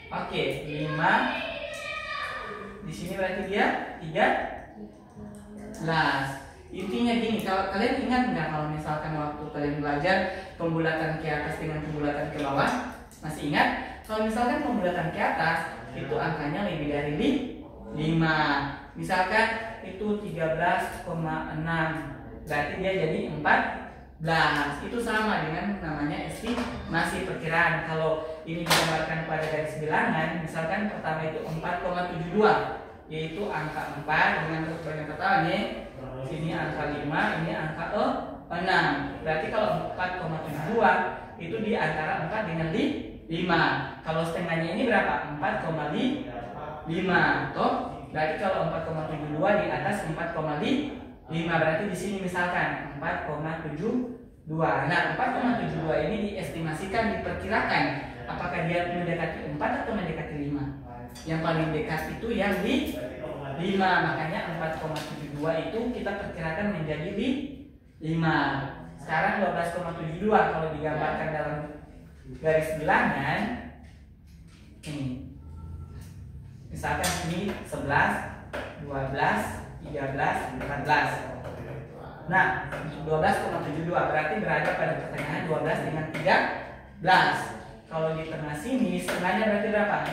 Oke, 5. Di sini berarti dia 13. Intinya gini, kalau kalian ingat nggak kalau misalkan waktu kalian belajar pembulatan ke atas dengan pembulatan ke bawah? Masih ingat? Kalau misalkan pembulatan ke atas itu angkanya lebih dari 5. Misalkan itu 13,6. Berarti dia jadi 14. Itu sama dengan namanya estimasi perkiraan. Kalau ini digambarkan pada garis bilangan, misalkan pertama itu 4,72, yaitu angka 4 dengan bagian pertamanya. Sini angka 5, ini angka 6. Berarti kalau 4,72 itu di antara 4 dengan 5. Kalau setengahnya ini berapa? 4,5. Toh? Berarti kalau 4,72 di atas 4,5, berarti di sini misalkan 4,72. Nah, 4,72 ini diestimasikan, diperkirakan apakah dia mendekati 4 atau mendekati 5. Yang paling dekat itu yang di 5. Makanya 4,72 itu kita perkirakan menjadi di 5. Sekarang 12,72 kalau digambarkan dalam garis bilangan ini. Misalkan ini 11, 12, 13, 14. Nah, 12,72 berarti berada pada pertengahan 12 dengan 13. Kalau di tengah sini setengahnya berarti berapa?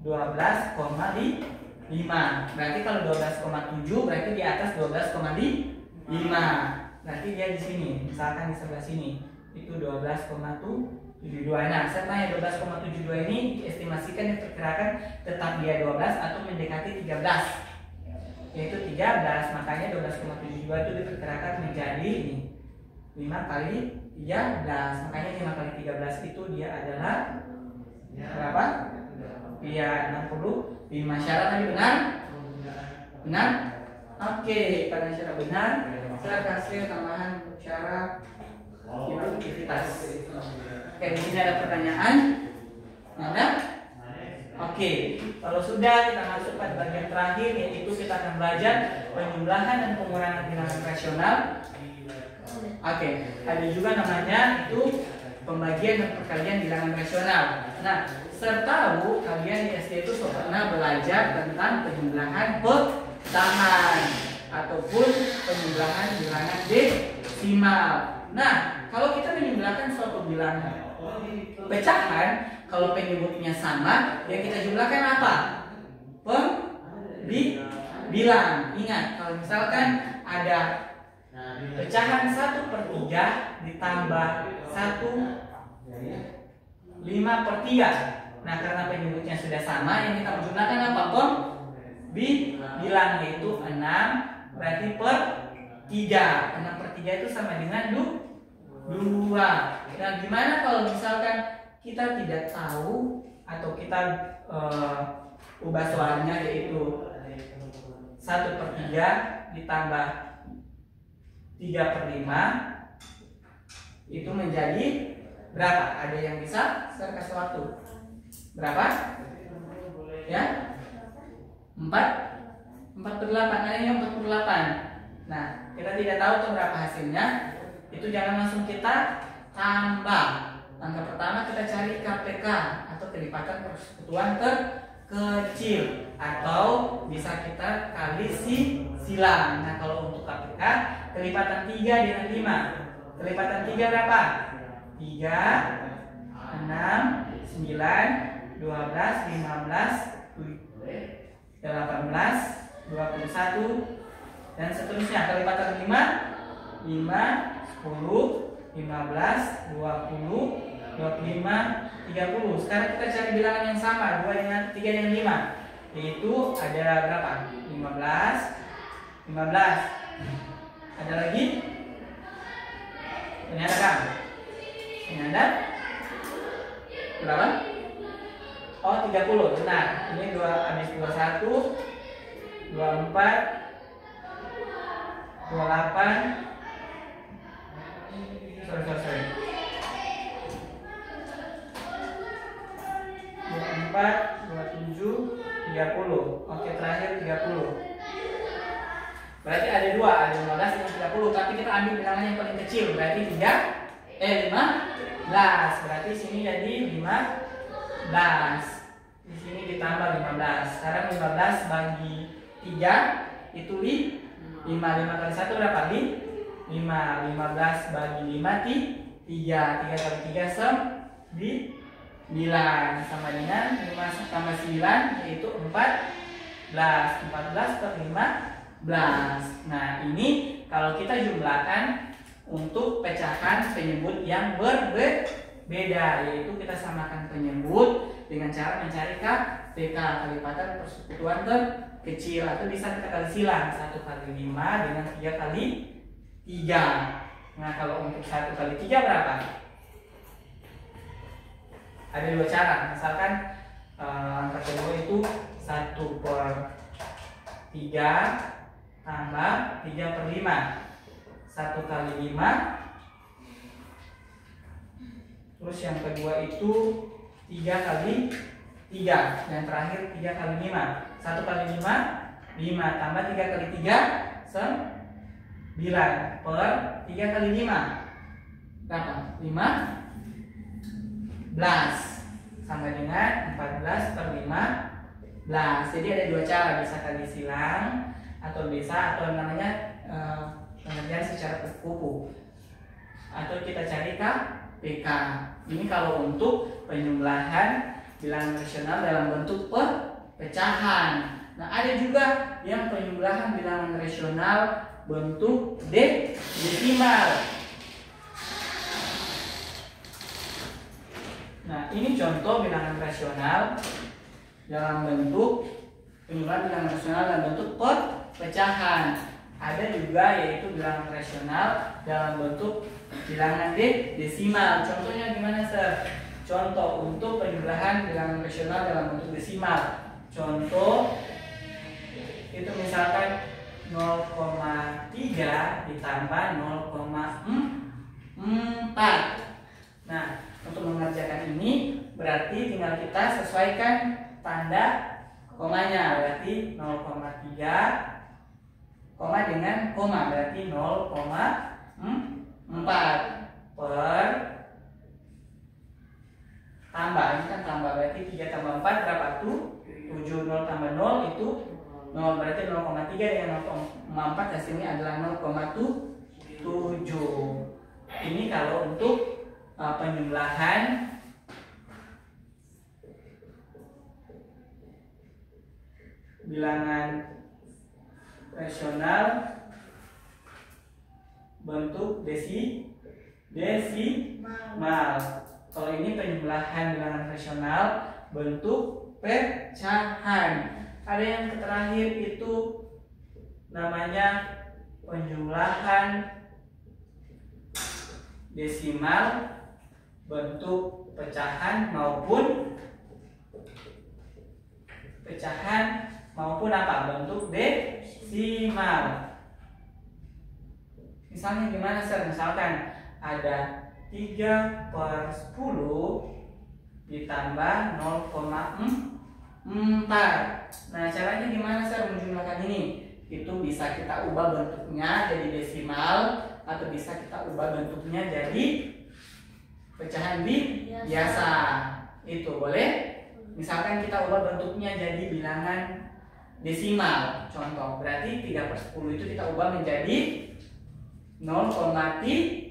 12,5. Berarti kalau 12,7 berarti di atas 12,5. Berarti dia di sini. Misalkan di sebelah sini itu 12,72. Nah, saya tanya 12,72 ini diestimasikan, diperkirakan tetap dia 12 atau mendekati 13. Yaitu 13, makanya 12,72 itu diperkirakan menjadi ini 5 kali 13. Makanya 5 kali 13 itu dia adalah berapa? Iya, 65. Syarat tadi benar? Benar? Oke, karena syarat benar, saya kasih tambahan syarat produktivitas. Oke, di sini ada pertanyaan? Ada? Oke, kalau sudah kita masuk pada bagian terakhir, yaitu kita akan belajar penjumlahan dan pengurangan bilangan rasional. Oke, ada juga namanya itu pembagian dan perkalian bilangan rasional. Nah, sertahu kalian di SD itu pernah belajar tentang penjumlahan pecahan ataupun penjumlahan bilangan desimal. Nah, kalau kita menjumlahkan suatu bilangan pecahan, kalau penyebutnya sama, yang kita jumlahkan apa? Bilang. Ingat, kalau misalkan ada pecahan 1/3 ditambah 1/5/3. Nah, karena penyebutnya sudah sama, yang kita jumlahkan apa? bilangnya itu 6 berarti per 3. 6 per 3 itu sama dengan 2. Nah, gimana kalau misalkan kita tidak tahu atau kita ubah soalnya, yaitu 1 per 3 ditambah 3 per 5 itu menjadi berapa? Ada yang bisa? Saya kasih waktu. Berapa? Ya? 4 per 8. Ada yang 4 per 8. Nah, kita tidak tahu tuh berapa hasilnya. Itu jangan langsung kita tambah. Langkah pertama kita cari KPK atau kelipatan persekutuan terkecil, atau bisa kita kali silang. Nah, kalau untuk KPK kelipatan 3 dengan 5. Kelipatan 3 berapa? 3, 6, 9, 12, 15, 18, 21 dan seterusnya. Kelipatan 5, 10, 15, 20, 25, 30. Sekarang kita cari bilangan yang sama, 2 dengan 3 dengan 5. Yaitu ada berapa? 15. Ada lagi? Ini ada kan? Ini ada? Berapa? Oh, 30. Benar. Ini 2 habis 21, 24, 28. Sorry. 24, 27, 30. Oke, terakhir 30. Berarti ada 2, ada 15 dan 30. Tapi kita ambil bilangan yang paling kecil. Berarti 15. Berarti sini jadi 15. Di sini ditambah 15. Sekarang 15 bagi 3 itu 5 kali 1 berapa? 5. 15 bagi 5 3. 3 kali 3 9 sama dengan 5 tambah 9 yaitu 14. 14 per 15. Nah, ini kalau kita jumlahkan untuk pecahan penyebut yang berbeda, yaitu kita samakan penyebut dengan cara mencari KPK, kelipatan persekutuan terkecil, atau bisa kita kali silang. 1 kali 5 dengan 3 kali 3. Nah, kalau untuk 1 kali 3 berapa? Ada 2 cara. Misalkan angka kedua itu 1 per 3 tambah 3 per 5. 1 kali 5. Terus yang kedua itu 3 kali 3. Yang terakhir 3 kali 5. 1 kali 5 5 tambah 3 kali 3 9 per 3 kali 5 berapa? 15 sama dengan 14 per 15. Jadi ada 2 cara, bisa kali silang atau bisa atau namanya pengerjaan secara kupu-kupu, atau kita cari KPK. Ini kalau untuk penyembelahan bilangan rasional dalam bentuk pecahan. Nah, ada juga yang penyembelahan bilangan rasional bentuk desimal. Nah, ini contoh bilangan rasional dalam bentuk penyembelahan bilangan rasional dalam bentuk pecahan. Ada juga yaitu bilangan rasional dalam bentuk bilangan desimal. Contohnya gimana, Sir? Contoh untuk penyembelahan bilangan rasional dalam bentuk desimal. Contoh itu misalkan 0,3 ditambah 0,4. Nah, untuk mengerjakan ini berarti tinggal kita sesuaikan tanda komanya. Berarti 0,3 koma dengan koma, berarti 0,4 per tambah, ini kan tambah, berarti 3 tambah 4 berapa tuh? 7. 0 tambah 0 itu 0, berarti 0,3 dengan 0,4 hasilnya adalah 0,7. Ini kalau untuk penyembelahan bilangan rasional bentuk desimal. Kalau ini penyembelahan bilangan rasional bentuk pecahan. ada yang terakhir itu namanya penjumlahan desimal bentuk pecahan maupun apa? Bentuk desimal. Misalnya gimana, Sir? Misalkan ada 3/10 ditambah 0,4. Nah, caranya gimana, Sir, menjumlahkan ini? Itu bisa kita ubah bentuknya jadi desimal atau bisa kita ubah bentuknya jadi pecahan biasa. Itu boleh. Misalkan kita ubah bentuknya jadi bilangan desimal. Contoh, berarti 3/10 itu kita ubah menjadi 0,3.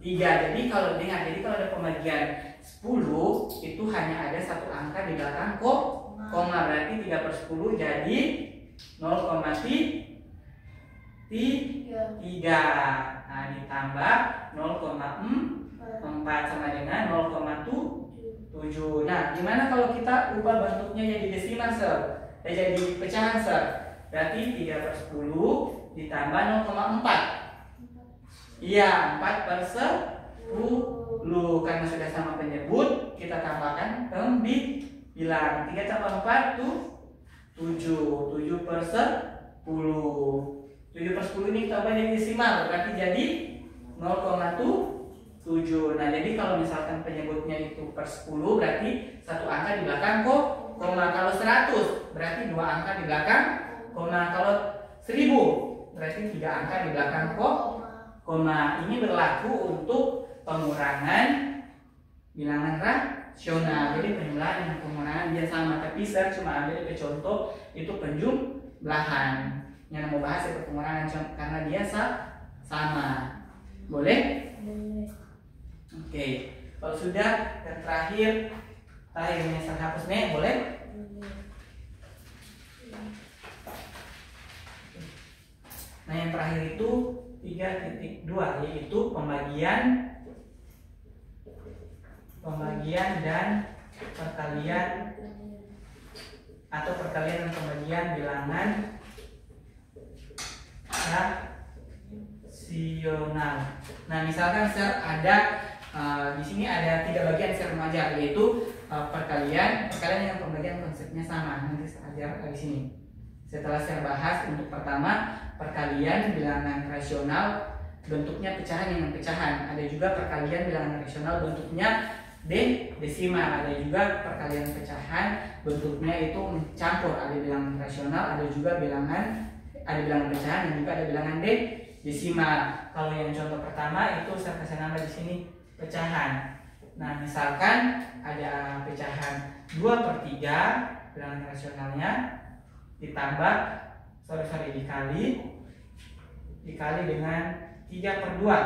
Jadi kalau ada pembagian 10 itu hanya ada satu angka di belakang koma, berarti 3/10 jadi 0,3. Nah, ditambah 0,4 sama dengan 0,7. Nah, gimana kalau kita ubah bentuknya jadi desimal, Sir? Jadi pecahan, Sir. Berarti 3/10 ditambah 0,4. Iya, 4/10. Karena sudah sama penyebut, kita tambahkan bilang 3 tambah 4 tuh 7. 7/10. 7/10 ini kita ubah jadi desimal, berarti jadi 0,7. Nah, jadi kalau misalkan penyebutnya itu per 10, berarti satu angka di belakang koma. Kalau 100 berarti 2 angka di belakang koma. Kalau 1000 berarti 3 angka di belakang koma. Ini berlaku untuk pengurangan bilangan rasional. Jadi penjumlahan dan pengurangan dia sama, tapi saya cuma ambil ke contoh itu penjumlahan. Yang mau bahas itu pengurangan karena dia sama. Boleh? Oke. Kalau sudah, yang terakhir ini saya hapus nih, boleh? Nah, yang terakhir itu 3.2 yaitu pembagian dan perkalian atau perkalian dan pembagian bilangan rasional. Nah, misalkan Sir ada di sini ada 3 bagian Sir mengajar, yaitu perkalian dengan pembagian konsepnya sama. Nanti saya ajar di sini. Setelah saya bahas untuk pertama perkalian bilangan rasional bentuknya pecahan dengan pecahan. Ada juga perkalian bilangan rasional bentuknya desimal. Ada juga perkalian pecahan bentuknya itu mencampur. Ada bilangan rasional, ada bilangan pecahan dan juga ada bilangan desimal. Kalau yang contoh pertama itu saya kasih nama di sini pecahan. Nah, misalkan ada pecahan 2/3 bilangan rasionalnya ditambah dikali dengan 3/2.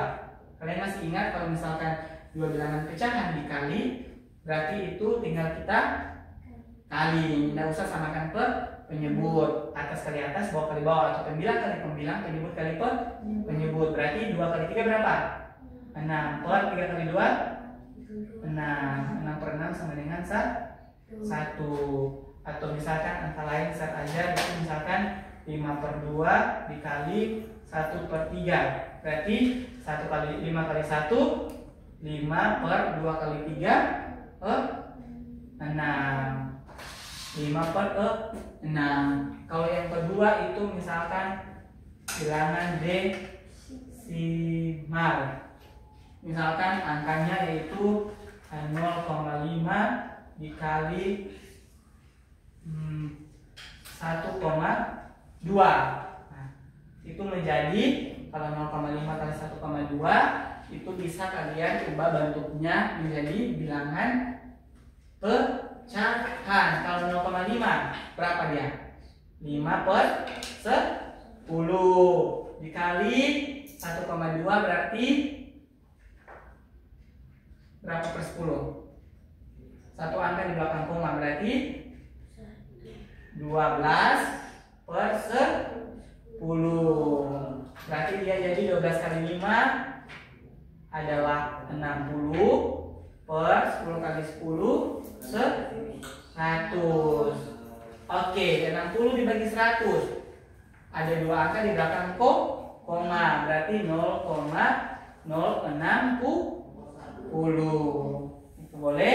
Kalian masih ingat kalau misalkan 2 bilangan pecahan dikali, berarti itu tinggal kita kali. Tidak usah samakan penyebut, atas kali atas, bawah kali bawah, atau pembilang kali pembilang, penyebut kali penyebut. Berarti 2 kali 3 berapa? 6. 3 kali 2 6. 6/6 sama dengan 1. Atau misalkan angka lain saya ajar, itu misalkan 5/2 dikali 1/3. Berarti 5 kali 1 5/2 kali 3 6. 5/6. Kalau yang kedua itu misalkan bilangan desimal. Misalkan angkanya yaitu 0,5 dikali 1,2. Nah, itu menjadi kalau 0,5 kali 1,2 itu bisa kalian ubah bentuknya menjadi bilangan pecahan. Kalau 0,5 berapa dia? 5/10 dikali 1,2 berarti berapa per 10? Satu angka di belakang koma berarti 12/10. Berarti dia jadi 12 kali 5 adalah 60 per 10 kali 10 100. Oke, 60 dibagi 100. Ada dua angka di belakang koma, berarti 0,060. Itu boleh?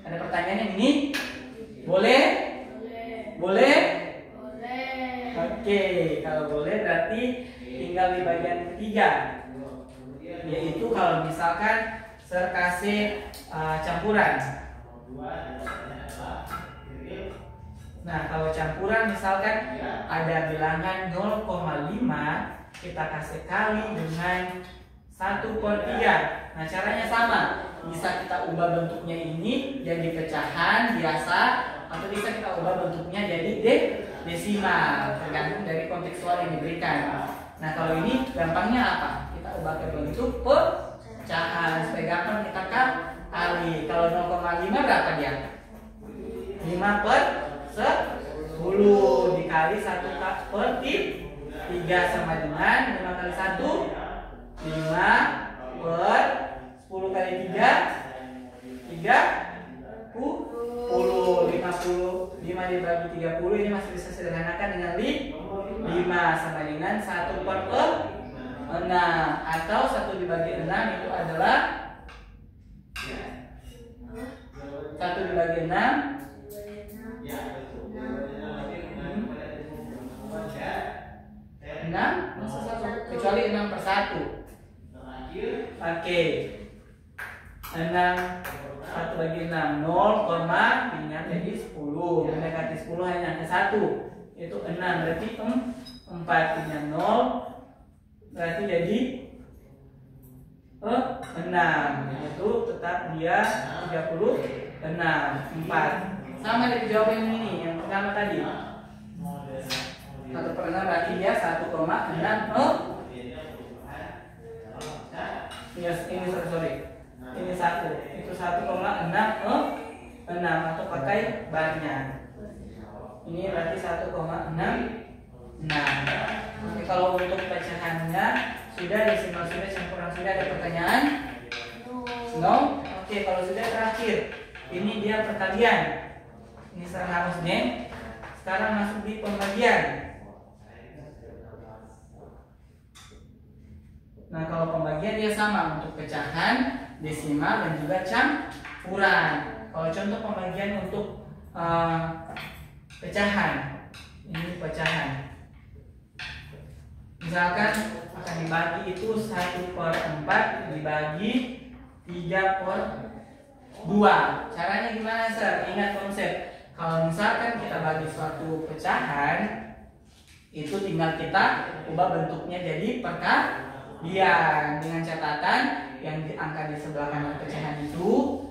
Ada pertanyaan yang ini? Boleh? Boleh? Oke, kalau boleh berarti tinggal di bagian ketiga, yaitu kalau misalkan kasih campuran. Nah, kalau campuran misalkan ada bilangan 0,5, kita kasih kali dengan 1/3. Nah, caranya sama. Bisa kita ubah bentuknya ini jadi pecahan biasa, atau bisa kita ubah bentuknya jadi desimal, tergantung dari kontekstual yang diberikan. Nah, kalau ini gampangnya apa? Kita ubah ke bentuk pecahan supaya gampang kita kali. Kalau 0,5 berapa dia? 5/10 dikali 1/3 sama dengan 5 kali 1 5/10 kali 3 30. 5 dibagi 30 ini masih bisa sederhanakan dengan 5 sama dengan 1/6, atau 1 dibagi 6 itu adalah 1 dibagi 6 kecuali 6/1. Oke, 6 1 bagi 6 0, dengan jadi 10. Mendekati 10 hanya ke 1, itu 6, berarti 4 dengan 0, berarti jadi 6. Itu tetap dia 36. 4 sama dari jawaban yang ini, yang pertama tadi. 1/6 berarti dia 1,6. Ini sorry. Ini 1. Itu 1,66 atau pakai barnya. Ini berarti 1,66. Oke, kalau untuk pecahannya sudah, desimal sudah, campuran sudah, ada pertanyaan? No? Oke, kalau sudah terakhir. Ini dia perkalian. Ini serang harusnya. Sekarang masuk di pembagian. Nah, kalau pembagian dia sama untuk pecahan, desimal, dan juga campuran. Kalau contoh pembagian untuk pecahan, ini pecahan. Misalkan akan dibagi itu 1/4 dibagi 3/2. Caranya gimana, Sir? Ingat konsep. Kalau misalkan kita bagi suatu pecahan, itu tinggal kita ubah bentuknya jadi perkalian, dengan catatan yang angka di sebelah kanan pecahan itu,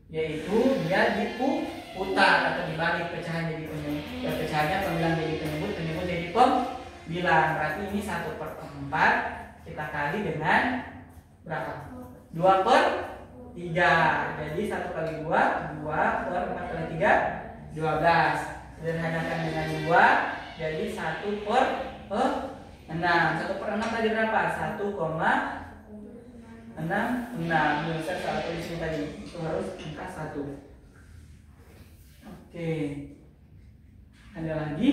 yaitu dia diputar atau dibalik, pecahan jadi penyebut, pecahannya pembilang jadi penyebut, penyebut jadi pembilang. Berarti ini 1/4 kita kali dengan berapa? 2/3. Jadi 1 kali 2, 2/4 kali 3, 12. Sederhanakan dengan 2, jadi 1/6. 1/6 tadi berapa? 1,66. Bisa satu di sini tadi. Itu harus angka 1. Oke. Ada lagi?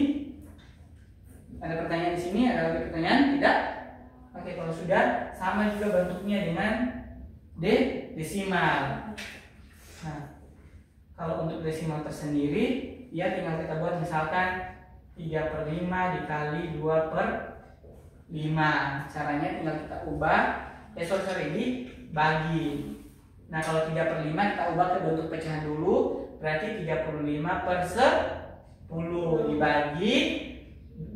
Ada pertanyaan di sini? Ada lagi pertanyaan? Tidak? Oke, kalau sudah, sama juga bentuknya dengan desimal. Nah, kalau untuk desimal tersendiri, ya tinggal kita buat misalkan 3/5 dikali 2/5. Caranya tinggal kita ubah, dibagi. Nah, kalau 3/5 kita ubah ke bentuk pecahan dulu, berarti 35/10 dibagi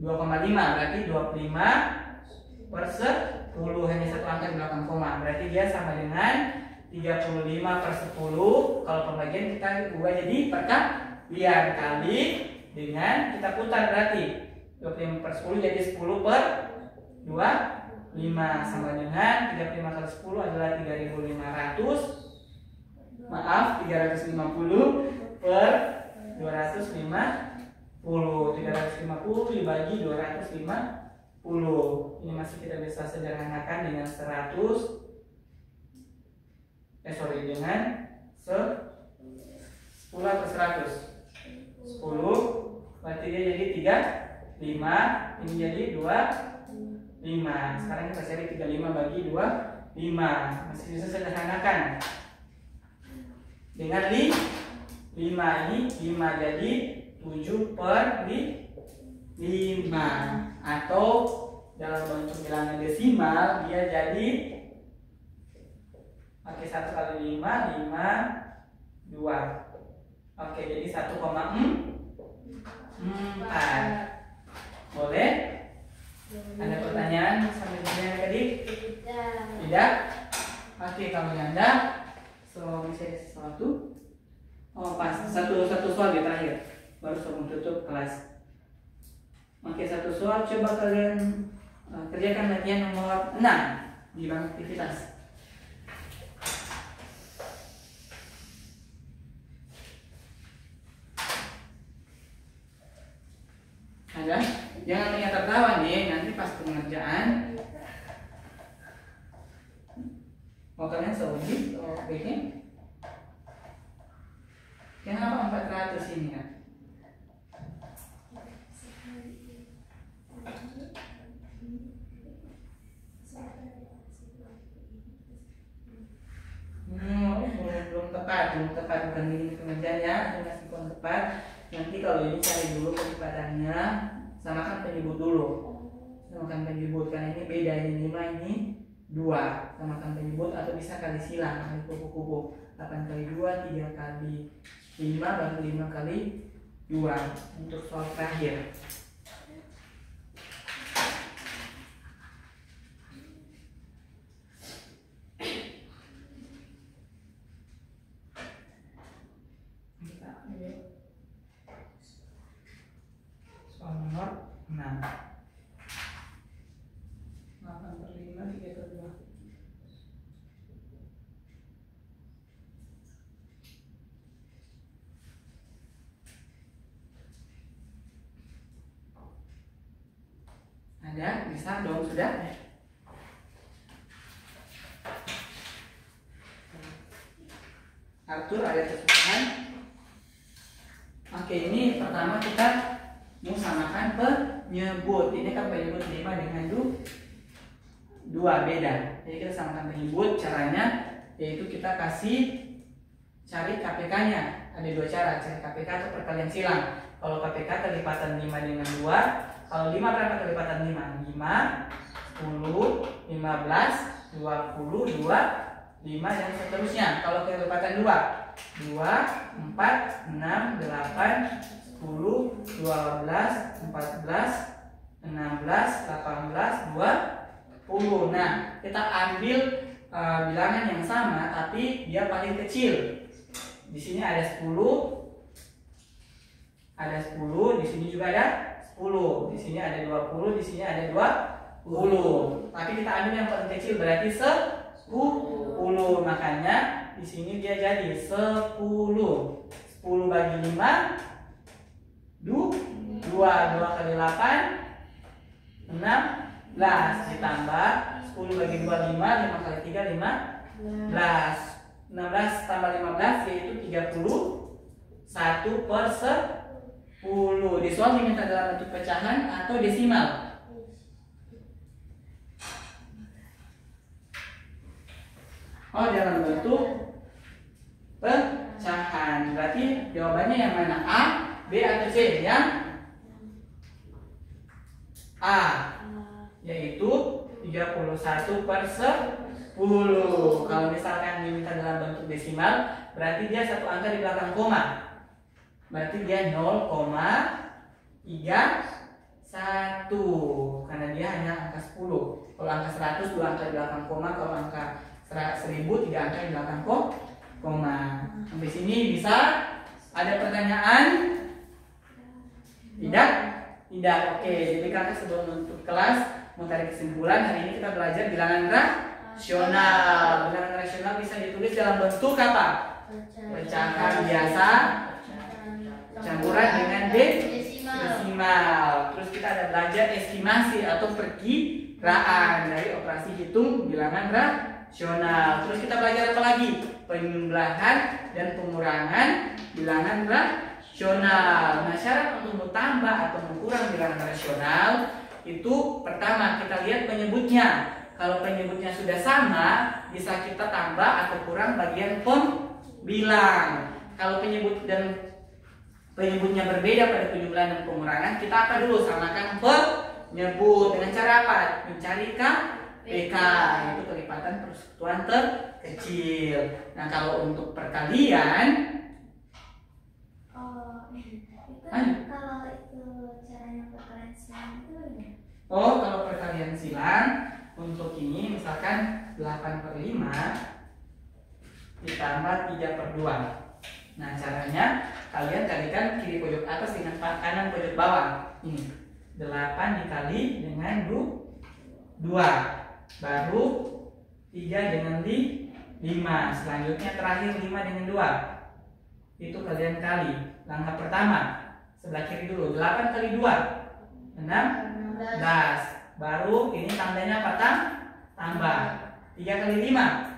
2,5, berarti 25/10, hanya satu angka di belakang koma. Berarti dia sama dengan 35/10. Kalau pembagian kita ubah jadi perkalian kali dengan kita putar, berarti 25/10 jadi 10/25 sama dengan 35 kali 10 adalah 3.500. Maaf, 350/250. 350 dibagi 250. Ini masih kita bisa sederhanakan dengan 10 atau 100. 10. Berarti dia jadi 35. Ini jadi 25. Sekarang kita cari 35 bagi 25. Masih bisa sederhanakan dengan 5 ini 5 jadi 7/5, atau dalam bentuk bilangan desimal dia jadi pakai 1 kali 5, 2. Oke, jadi 1,4. Boleh? Ada pertanyaan sampai di sini tadi? Tidak? Oke, kalau Anda bisa sesuatu. Oh, pas satu soal di terakhir baru sebelum tutup kelas. Oke, satu soal coba kalian kerjakan latihan nomor 6 di bank aktivitas. Ada? Jangan lihat tertawa nih, nanti pas pengerjaan mau kalian sauji atau bikin? Kenapa 400 ini kan? Belum tepat bukan ini pengerjaannya, itu masih kurang tepat. Nanti kalau ini cari dulu kelipatannya, samakan penyebut dulu. Samakan penyebut karena ini beda, ini 5 ini 2. Samakan penyebut atau bisa kali silang, kali kubu-kubu. 8 kali 2, 3 kali 5, baru 5 kali 2. Untuk soal terakhir. Soal nomor 6. 8/5, 3/2. Ada? Bisa dong, sudah? Arthur, ada kesusahan? Oke, ini pertama kita mau samakan penyebut. Ini kan penyebut 5 dengan 2 beda. Jadi kita samakan penyebut. Caranya yaitu kita kasih cari KPK-nya. Ada 2 cara, cari KPK atau perkalian silang. Kalau KPK kelipatan 5 dengan 2. Kalau 5 berapa kelipatan 5? 5, 10, 15, 20, 2, 5 dan seterusnya. Kalau kelipatan 2, 4, 6, 8, 10, 12, 14, 16, 18, 20. Nah, kita ambil bilangan yang sama tapi dia paling kecil. Di sini ada 10. Ada 10, di sini juga ada 10. Di sini ada 20, di sini ada 20. Tapi kita ambil yang paling kecil berarti 10. Makanya di sini dia jadi 10. 10 bagi 5 2 kali 8 16 ditambah 10 bagi 2 5 5 kali 3 15. 16 tambah 15 yaitu 31/10. Di soal diminta dalam bentuk pecahan atau desimal. Oh, dalam bentuk pecahan. Berarti jawabannya yang mana? A, B atau C? Yang A, yaitu 31/10. Kalau misalkan diminta dalam bentuk desimal, berarti dia satu angka di belakang koma. Berarti dia 0,31 karena dia hanya angka 10. Kalau angka 100 2 angka di belakang koma, kalau angka 1000 3 angka di belakang koma. Sampai sini bisa? Ada pertanyaan? Tidak? Tidak. Oke, jadi kakak sebelum menutup kelas mau tarik kesimpulan. Hari ini kita belajar bilangan rasional. Bilangan rasional bisa ditulis dalam bentuk apa? Pecahan biasa, campuran dengan desimal. Terus kita ada belajar estimasi atau perkiraan dari operasi hitung bilangan rasional. Terus kita belajar apa lagi? Penjumlahan dan pengurangan bilangan rasional. rasional. Nah, syarat untuk menambah atau mengurangi bilangan rasional itu pertama kita lihat penyebutnya. Kalau penyebutnya sudah sama, bisa kita tambah atau kurang bagian pembilang. Kalau penyebutnya berbeda pada penjumlahan dan pengurangan, kita apa dulu? Samakan penyebut dengan cara apa? Mencari PK, yaitu kelipatan persekutuan terkecil. Nah, kalau untuk perkalian, kalau itu caranya perkalian silang itu ya? kalau perkalian silang untuk ini misalkan 8/5 ditambah 3/2. Nah, caranya kalian kalikan kiri pojok atas dengan kanan pojok bawah. Ini 8 dikali dengan 2, baru 3 dengan 5. Selanjutnya terakhir 5 dengan 2. Itu kalian kali. Langkah pertama sebelah kiri dulu. 8 kali 2 16. Baru ini tandanya apa? Tambah. 3 kali 5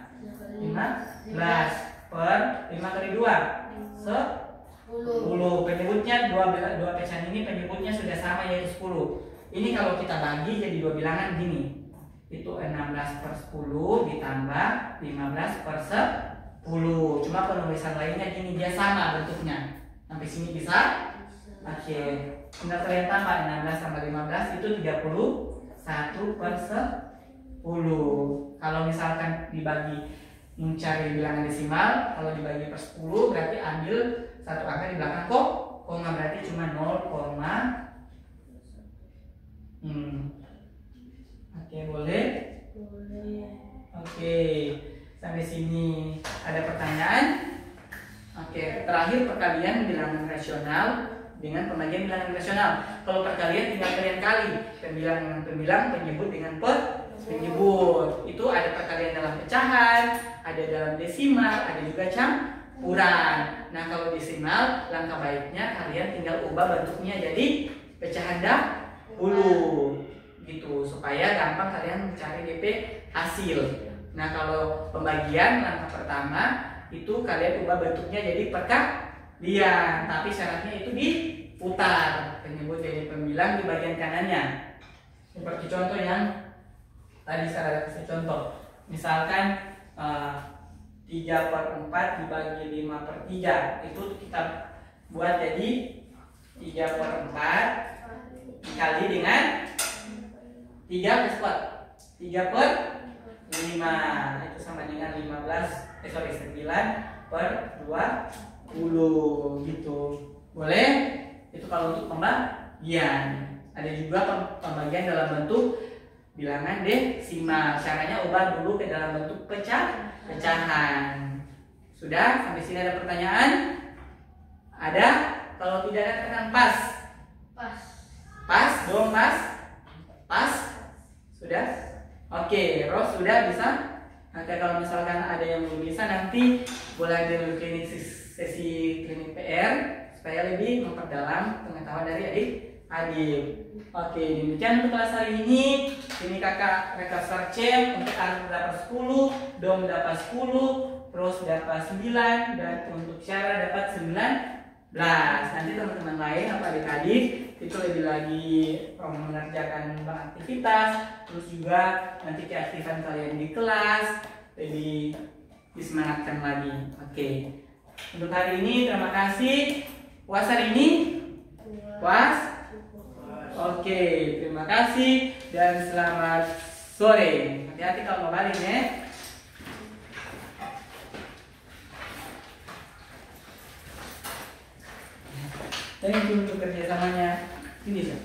15 per 5 kali 2 10. Penyebutnya dua pecahan ini penyebutnya sudah sama yaitu 10. Ini kalau kita bagi jadi dua bilangan gini. Itu 16/10 ditambah 15/10. Cuma penulisan lainnya gini, dia sama bentuknya. Sampai sini bisa? Oke. Tinggal kalian tambah 16 tambah 15 itu 31/10. Kalau misalkan dibagi mencari bilangan desimal, kalau dibagi per 10 berarti ambil satu angka di belakang koma, berarti cuma 0, Oke, boleh? Oke, sampai sini ada pertanyaan? Oke, terakhir perkalian bilangan rasional dengan pembagian bilangan rasional. Kalau perkalian tinggal kalian kali pembilang dengan pembilang, penyebut dengan penyebut. Itu ada perkalian dalam pecahan, ada dalam desimal, ada juga campuran. Nah, kalau desimal, langkah baiknya kalian tinggal ubah bentuknya jadi pecahan dahulu gitu, supaya gampang kalian mencari DP hasil. Nah, kalau pembagian langkah pertama itu kalian ubah bentuknya jadi perkalian, tapi syaratnya itu diputar, penyebut jadi pembilang di bagian kanannya. Seperti contoh yang tadi saya kasih contoh, misalkan 3/4 dibagi 5/3, itu kita buat jadi 3/4 dikali dengan 3/5, itu sama dengan 9/20 gitu. Boleh? Itu kalau untuk pembagian. Ada juga pembagian dalam bentuk bilangan desimal. Caranya ubah dulu ke dalam bentuk pecahan. Sudah? Sampai sini ada pertanyaan? Ada? Kalau tidak ada katakan pas. Pas dong, pas. Sudah? Oke, Ros sudah bisa? Oke, kalau misalkan ada yang belum bisa, nanti boleh dulu klinik sesi klinik PR supaya lebih memperdalam pengetahuan dari adik-adik. Oke, demikian untuk kelas hari ini. Ini kakak Reka Sarcem untuk Arif dapat 10, Dom dapat 10, Ros dapat 9, dan untuk Syara dapat 19. Nanti teman-teman lain atau adik-adik itu lebih lagi mengerjakan aktivitas, terus juga nanti keaktifan kalian di kelas lebih disemangatkan lagi. Oke. Untuk hari ini terima kasih. Puas hari ini? Puas? Oke, terima kasih dan selamat sore. Hati-hati kalau mau balik ya. Thank you untuk kerjasamanya. Ini sih.